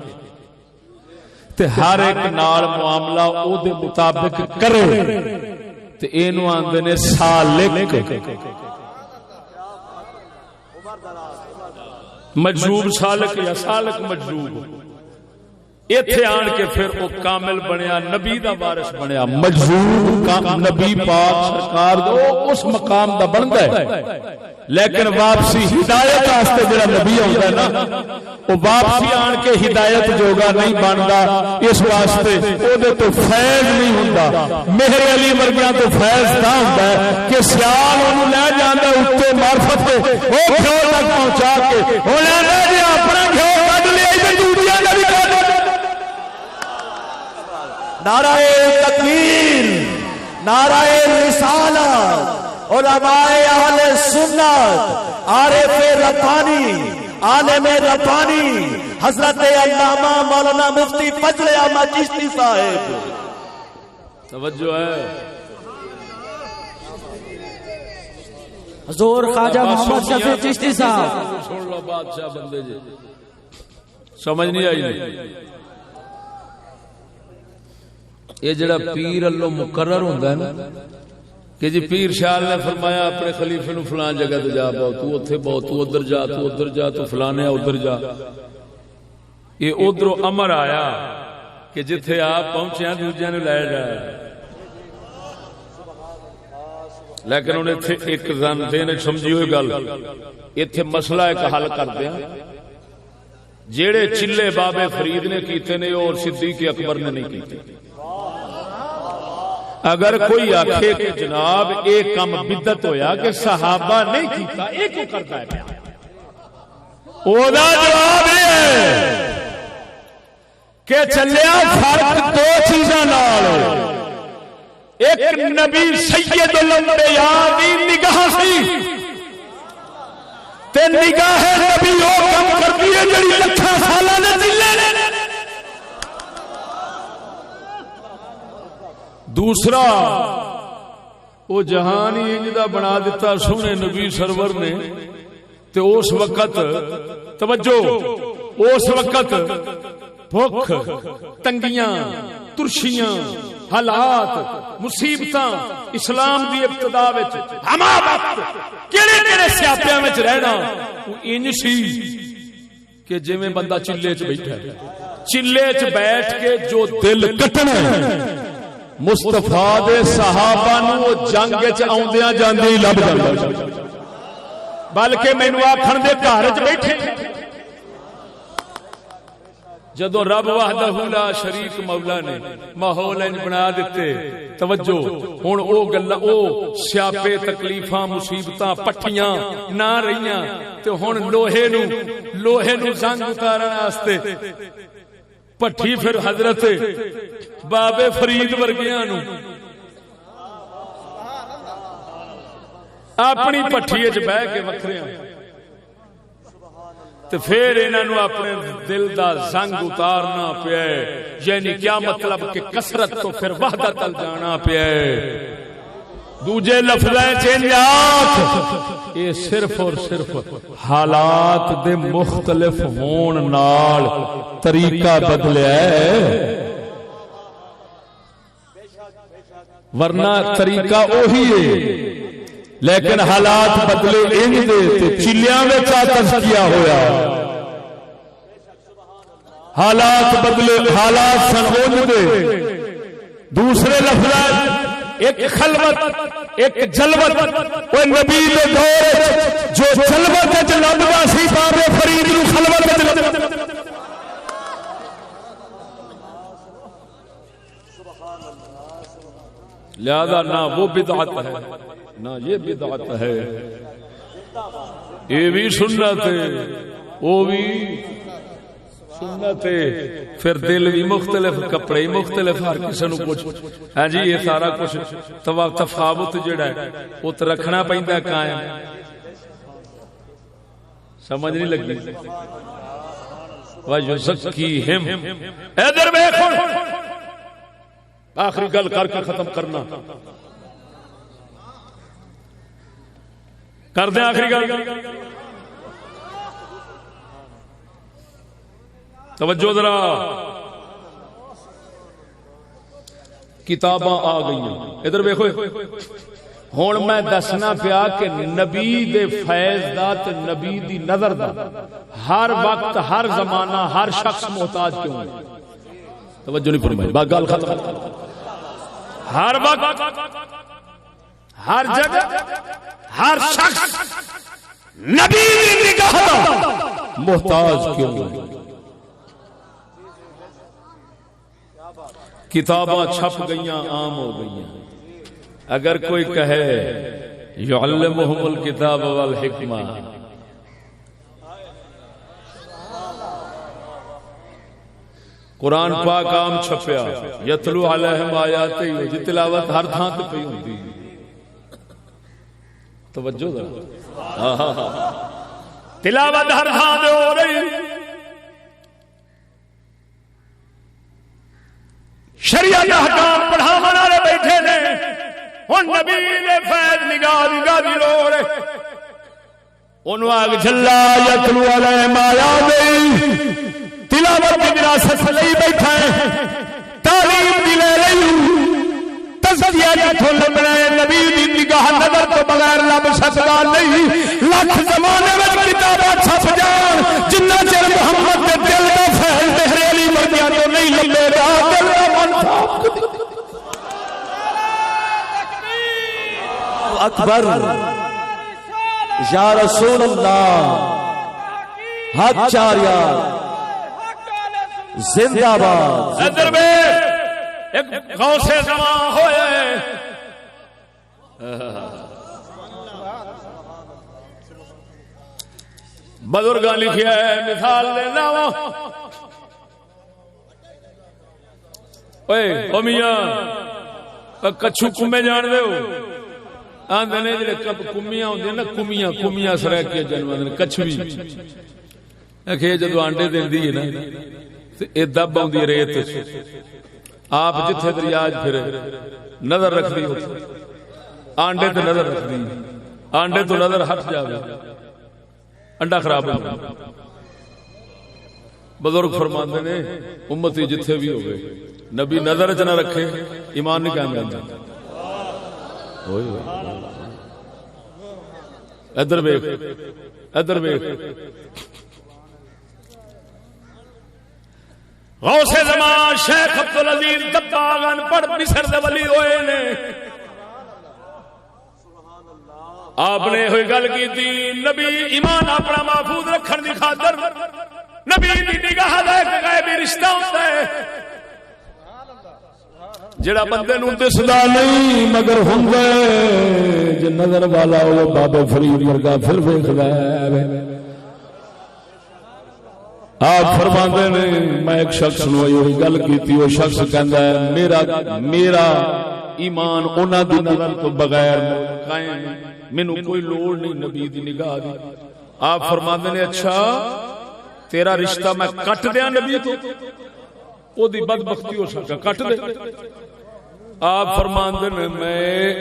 تے ہر ایک نال معاملہ او دے مطابق کرے تے اینو آندے نے سالک. مجذوب سالک یا سالک مجذوب. ایتھے آن کے پھر وہ کامل بنیا نبی دا وارث بنیا مجذوب نبی پاک سرکار دو اس مقام دا بندا ہے. لیکن واپسی ہدایت واسطے جڑا نبی ہوندا ہے نا وہ واپسی آن کے ہدایت جوگا نہیں بندا. اس واسطے او دے تو فیض نہیں ہوندا. مہر علی ورگیاں تو فیض تاں ہوندا ہے کہ سیال اونوں لے جاندا اوتے معرفت تے او گھیو تک پہنچا کے او لے جے اپنا گھیو کڈ لیا تے دوجیاں دا وی کڈ. نعرہ تکبیر نعرہ رسالت علماء اہل سنت عارف ربانی عالم ربانی حضرت علامہ مولانا مفتی فضل احمد چشتی صاحب. توجہ ہے حضور خواجہ محمد شفیع چشتی صاحب. سن لو بادشاہ بندے جی سمجھ نہیں آئی نہیں. یہ جڑا پیر اللہ مقرر ہوندا ہے نا کہ جی پیر شاہ نے فرمایا اپنے خلیفے نو فلان جگہ تے جا بہو، تو اوتھے بہو، تو ادھر جا، تو ادھر جا، تو فلانے ادھر جا. یہ ادھروں امر آیا کہ جتھے آپ پہنچے دوجے نے لے جایا. لیکن انہیں اتنے ایک دین سمجھی ہوئی گل، اتنے مسئلہ ایک حل کر دیا. جیڑے چلے بابے فرید نے کیتے نے اور صدیق اکبر نے نہیں کیتے. اگر کوئی آکھے کہ جناب ایک کم بدعت ہویا کہ صحابہ نہیں کیتا، ایک کیوں کرتا ہے پیا؟ او دا جواب ہے کہ چلیا فرق دو چیزاں نال. ایک نبی سید الانبیاء دی نگاہ سی تے نگاہ نبی او کم کردی ہے جڑی لکھاں سالاں دے دلے نے. دوسرا وہ جہان ہی انجدہ بنا دیتا سونے نبی سرور نے. تے اس وقت توجہ، اس وقت بھوک، تنگیاں، ترشیاں، حالات، مصیبتاں اسلام دی ابتدا وچ ہما وقت کیڑے کیڑے سیاپیاں وچ رہنا وہ انج سی کہ جویں بندہ چلے چ بیٹھا ہے، چلے چ بیٹھ کے جو دل کٹنا مصطفیٰ دے صحابہ نو جنگ وچ آوندیاں جاندی لب جاندا، بلکہ مینوں آکھن دے گھر وچ بیٹھے. جدو رب وحدہ لا شریک مولا نے ماحول انج بنا دیتے، توجہ ہن او گلاں او سیاپے تکلیفاں مصیبتاں پٹھیاں نہ رہیاں تے ہن لوہے نو زنگ اتارن واسطے پٹھی پھر حضرت بابے فرید ورگیاں نو اپنی پٹھی وچ بیٹھ کے وکھریاں تے پھر انہاں نو اپنے دل دا زنگ اتارنا پیا. یعنی کیا مطلب کہ کثرت تو پھر وحدت تل جانا پیا. دوجے لفظاں چ آکھ یہ صرف اور صرف حالات دے مختلف ہون نال طریقہ بدلیا ہے، ورنہ طریقہ وہی ہے لیکن حالات بدلے انج دے تے چلیاں وچ تزکیہ ہویا. حالات بدلے، حالات سن انج دے. دوسرے لفظ ایک خلوت ایک جلوت. او نبی دے دور جو جلوت وچ لبدا سی بابے فرید نو خلوت وچ لبدا. لہذا نہ وہ بدعت ہے نہ یہ بدعت ہے، یہ بھی سنت ہے وہ بھی سنت ہے. پھر دل بھی مختلف، کپڑے ہی مختلف، ہر کسی نو کچھ. ہاں جی یہ سارا کچھ تفاوت جڑا ہے وہ تو رکھنا پیندا قائم. سمجھ نہیں لگی؟ وَيُزَكِّيهِمْ. ادھر دیکھو آخری گل کر کے ختم کرنا کر دیں. آخری گل توجہ ذرا، کتاباں آ گئی. ادھر دیکھو ہن میں دسنا پیا کہ نبی دے فیض دا تے نبی دی نظر دا ہر وقت ہر زمانہ ہر شخص محتاج کیوں ہے. توجہ نہیں فرمائی، با گل ختم. ہر وقت ہر جگہ ہر شخص نبی دی نگاہ دا محتاج کیوں ہے. کتاباں چھپ گئیاں، عام ہو گئیاں. اگر کوئی کہے یعلمہم الکتاب والحکمہ، قرآن پاک عام چھپیا، یتلو علیہم آیاتہ، جی تلاوت ہر تھان تے پئی ہوندی. توجہ ذرا، تلاوت ہر تھان تے ہو رہی. شریعت احکام پڑھاون والے بیٹھے نے. ہن نبی دے فیض نگاہ دی لوڑ، اونوں آگ جھلا یتلو علیہم آیاتہ تلاوت کی وراثت لئی بیٹھا ہے. تا تعلیم دی لے رہی تزکیہ جتھوں لبنا ہے نبی دی نگاہ نظر تو بغیر لب سکدا نہیں لاکھ زمانے وچ کتاباں چھپ جان جنہ چر محمد دے دل دا فیض بہریلی ورگیاں تو نہیں لبے گا دل دا من صاف اکبر یا رسول اللہ حق چاریا زندہ باد ادھر بیٹھ ایک غوث زمان ہوئے بزرگاں لکھیا ہے مثال دینا وا او میاں کچھو کمے جان دے ہو آندے نے جڑے کمیاں ہوندے نا کمیاں سرائکیاں جانور نے کچھوی کہ جدو آنڈے دیندی ہے نا تے اے دب آوندی ریت آپ جتھے دریا پھر نظر رکھ دی آنڈے تے نظر رکھ دی آنڈے تو نظر ہٹ جاوے انڈا خراب ہو جائے بزرگ فرماندے نے امتی جتھے بھی ہوئے نبی نظر چ نہ رکھے ایمان نہیں قائم رہندا ادھر ویکھ ادھر ویکھ غوث زمان شیخ عبدالعزیز دباغ پڑھ مصر دے ولی ہوئے نے آپ نے ہوئی گل کی تھی نبی ایمان اپنا محفوظ رکھن دی خاطر نبی دی نگاہ دا ایک غیبی رشتہ ہوتا ہے جڑا بندے نوں دسدا نہیں مگر ہوندا جے نظر والا ہو بابے فرید ورگا پھر ویکھدا ہے آپ فرماندے نے میں ایک شخص نو یہ گل کیتی وہ شخص کہندا ہے میرا ایمان انہاں دی نظر تو بغیر قائم مینوں کوئی لوڑ نہیں نبی دی نگاہ دی آپ فرماندے نے اچھا تیرا رشتہ میں کٹ دیاں نبی تو او دی بدبختی ہو سکتا کٹ دے آپ فرماندے نے میں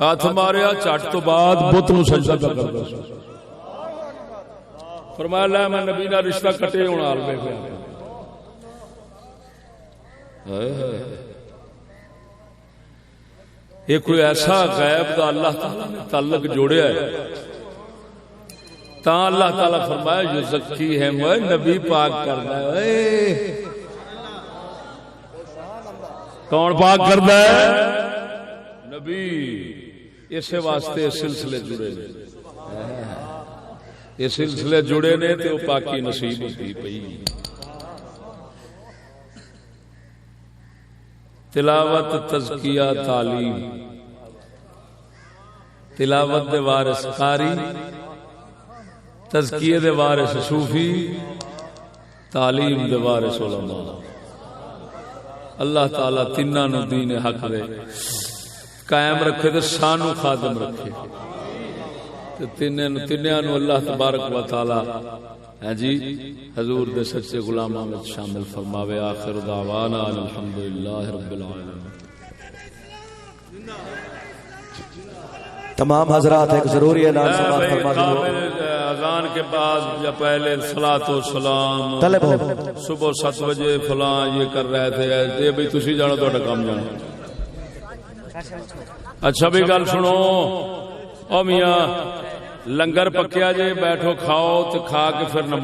ہاتھ ماریا چٹ تو بعد بت نو سجدہ کردا سی فرمایا لے میں نبی نہ رشتہ کٹے ہونا حال میں یہ کوئی ایسا غیب دا اللہ تعالی نے تعلق جوڑیا ہے تا اللہ تعالی فرمایا جو زکی ہے وہ نبی پاک کرنا ہے کون پاک کرنا ہے نبی اسے واسطے سلسلے جڑے نے یہ سلسلے جڑے نے تو پاکی نصیب ہوتی پئی تلاوت تزکیہ تعلیم تلاوت دے وارث قاری تزکیہ دے وارث صوفی تعلیم دے وارث علماء اللہ تعالی تیناں نو دین حق دے قائم رکھے تے سانو خادم رکھے تینیاں نو اللہ تبارک و تعالی جی حضور دے سچے غلاماں وچ شامل فرماوے آخر دعوانا الحمدللہ رب العالمین تمام حضرات ایک ضروری اعلان سماعت فرما دیجیے اذان کے بعد یا پہلے صلاۃ و سلام طلب ہو صبح 7 بجے فلاں یہ کر رہے تھے یہ بھی تسی جانو تہاڈا کام جانو اچھا بھی گل سنو او میاں لنگر پکیا جے بیٹھو کھاؤ تے کھا کے پھر نماز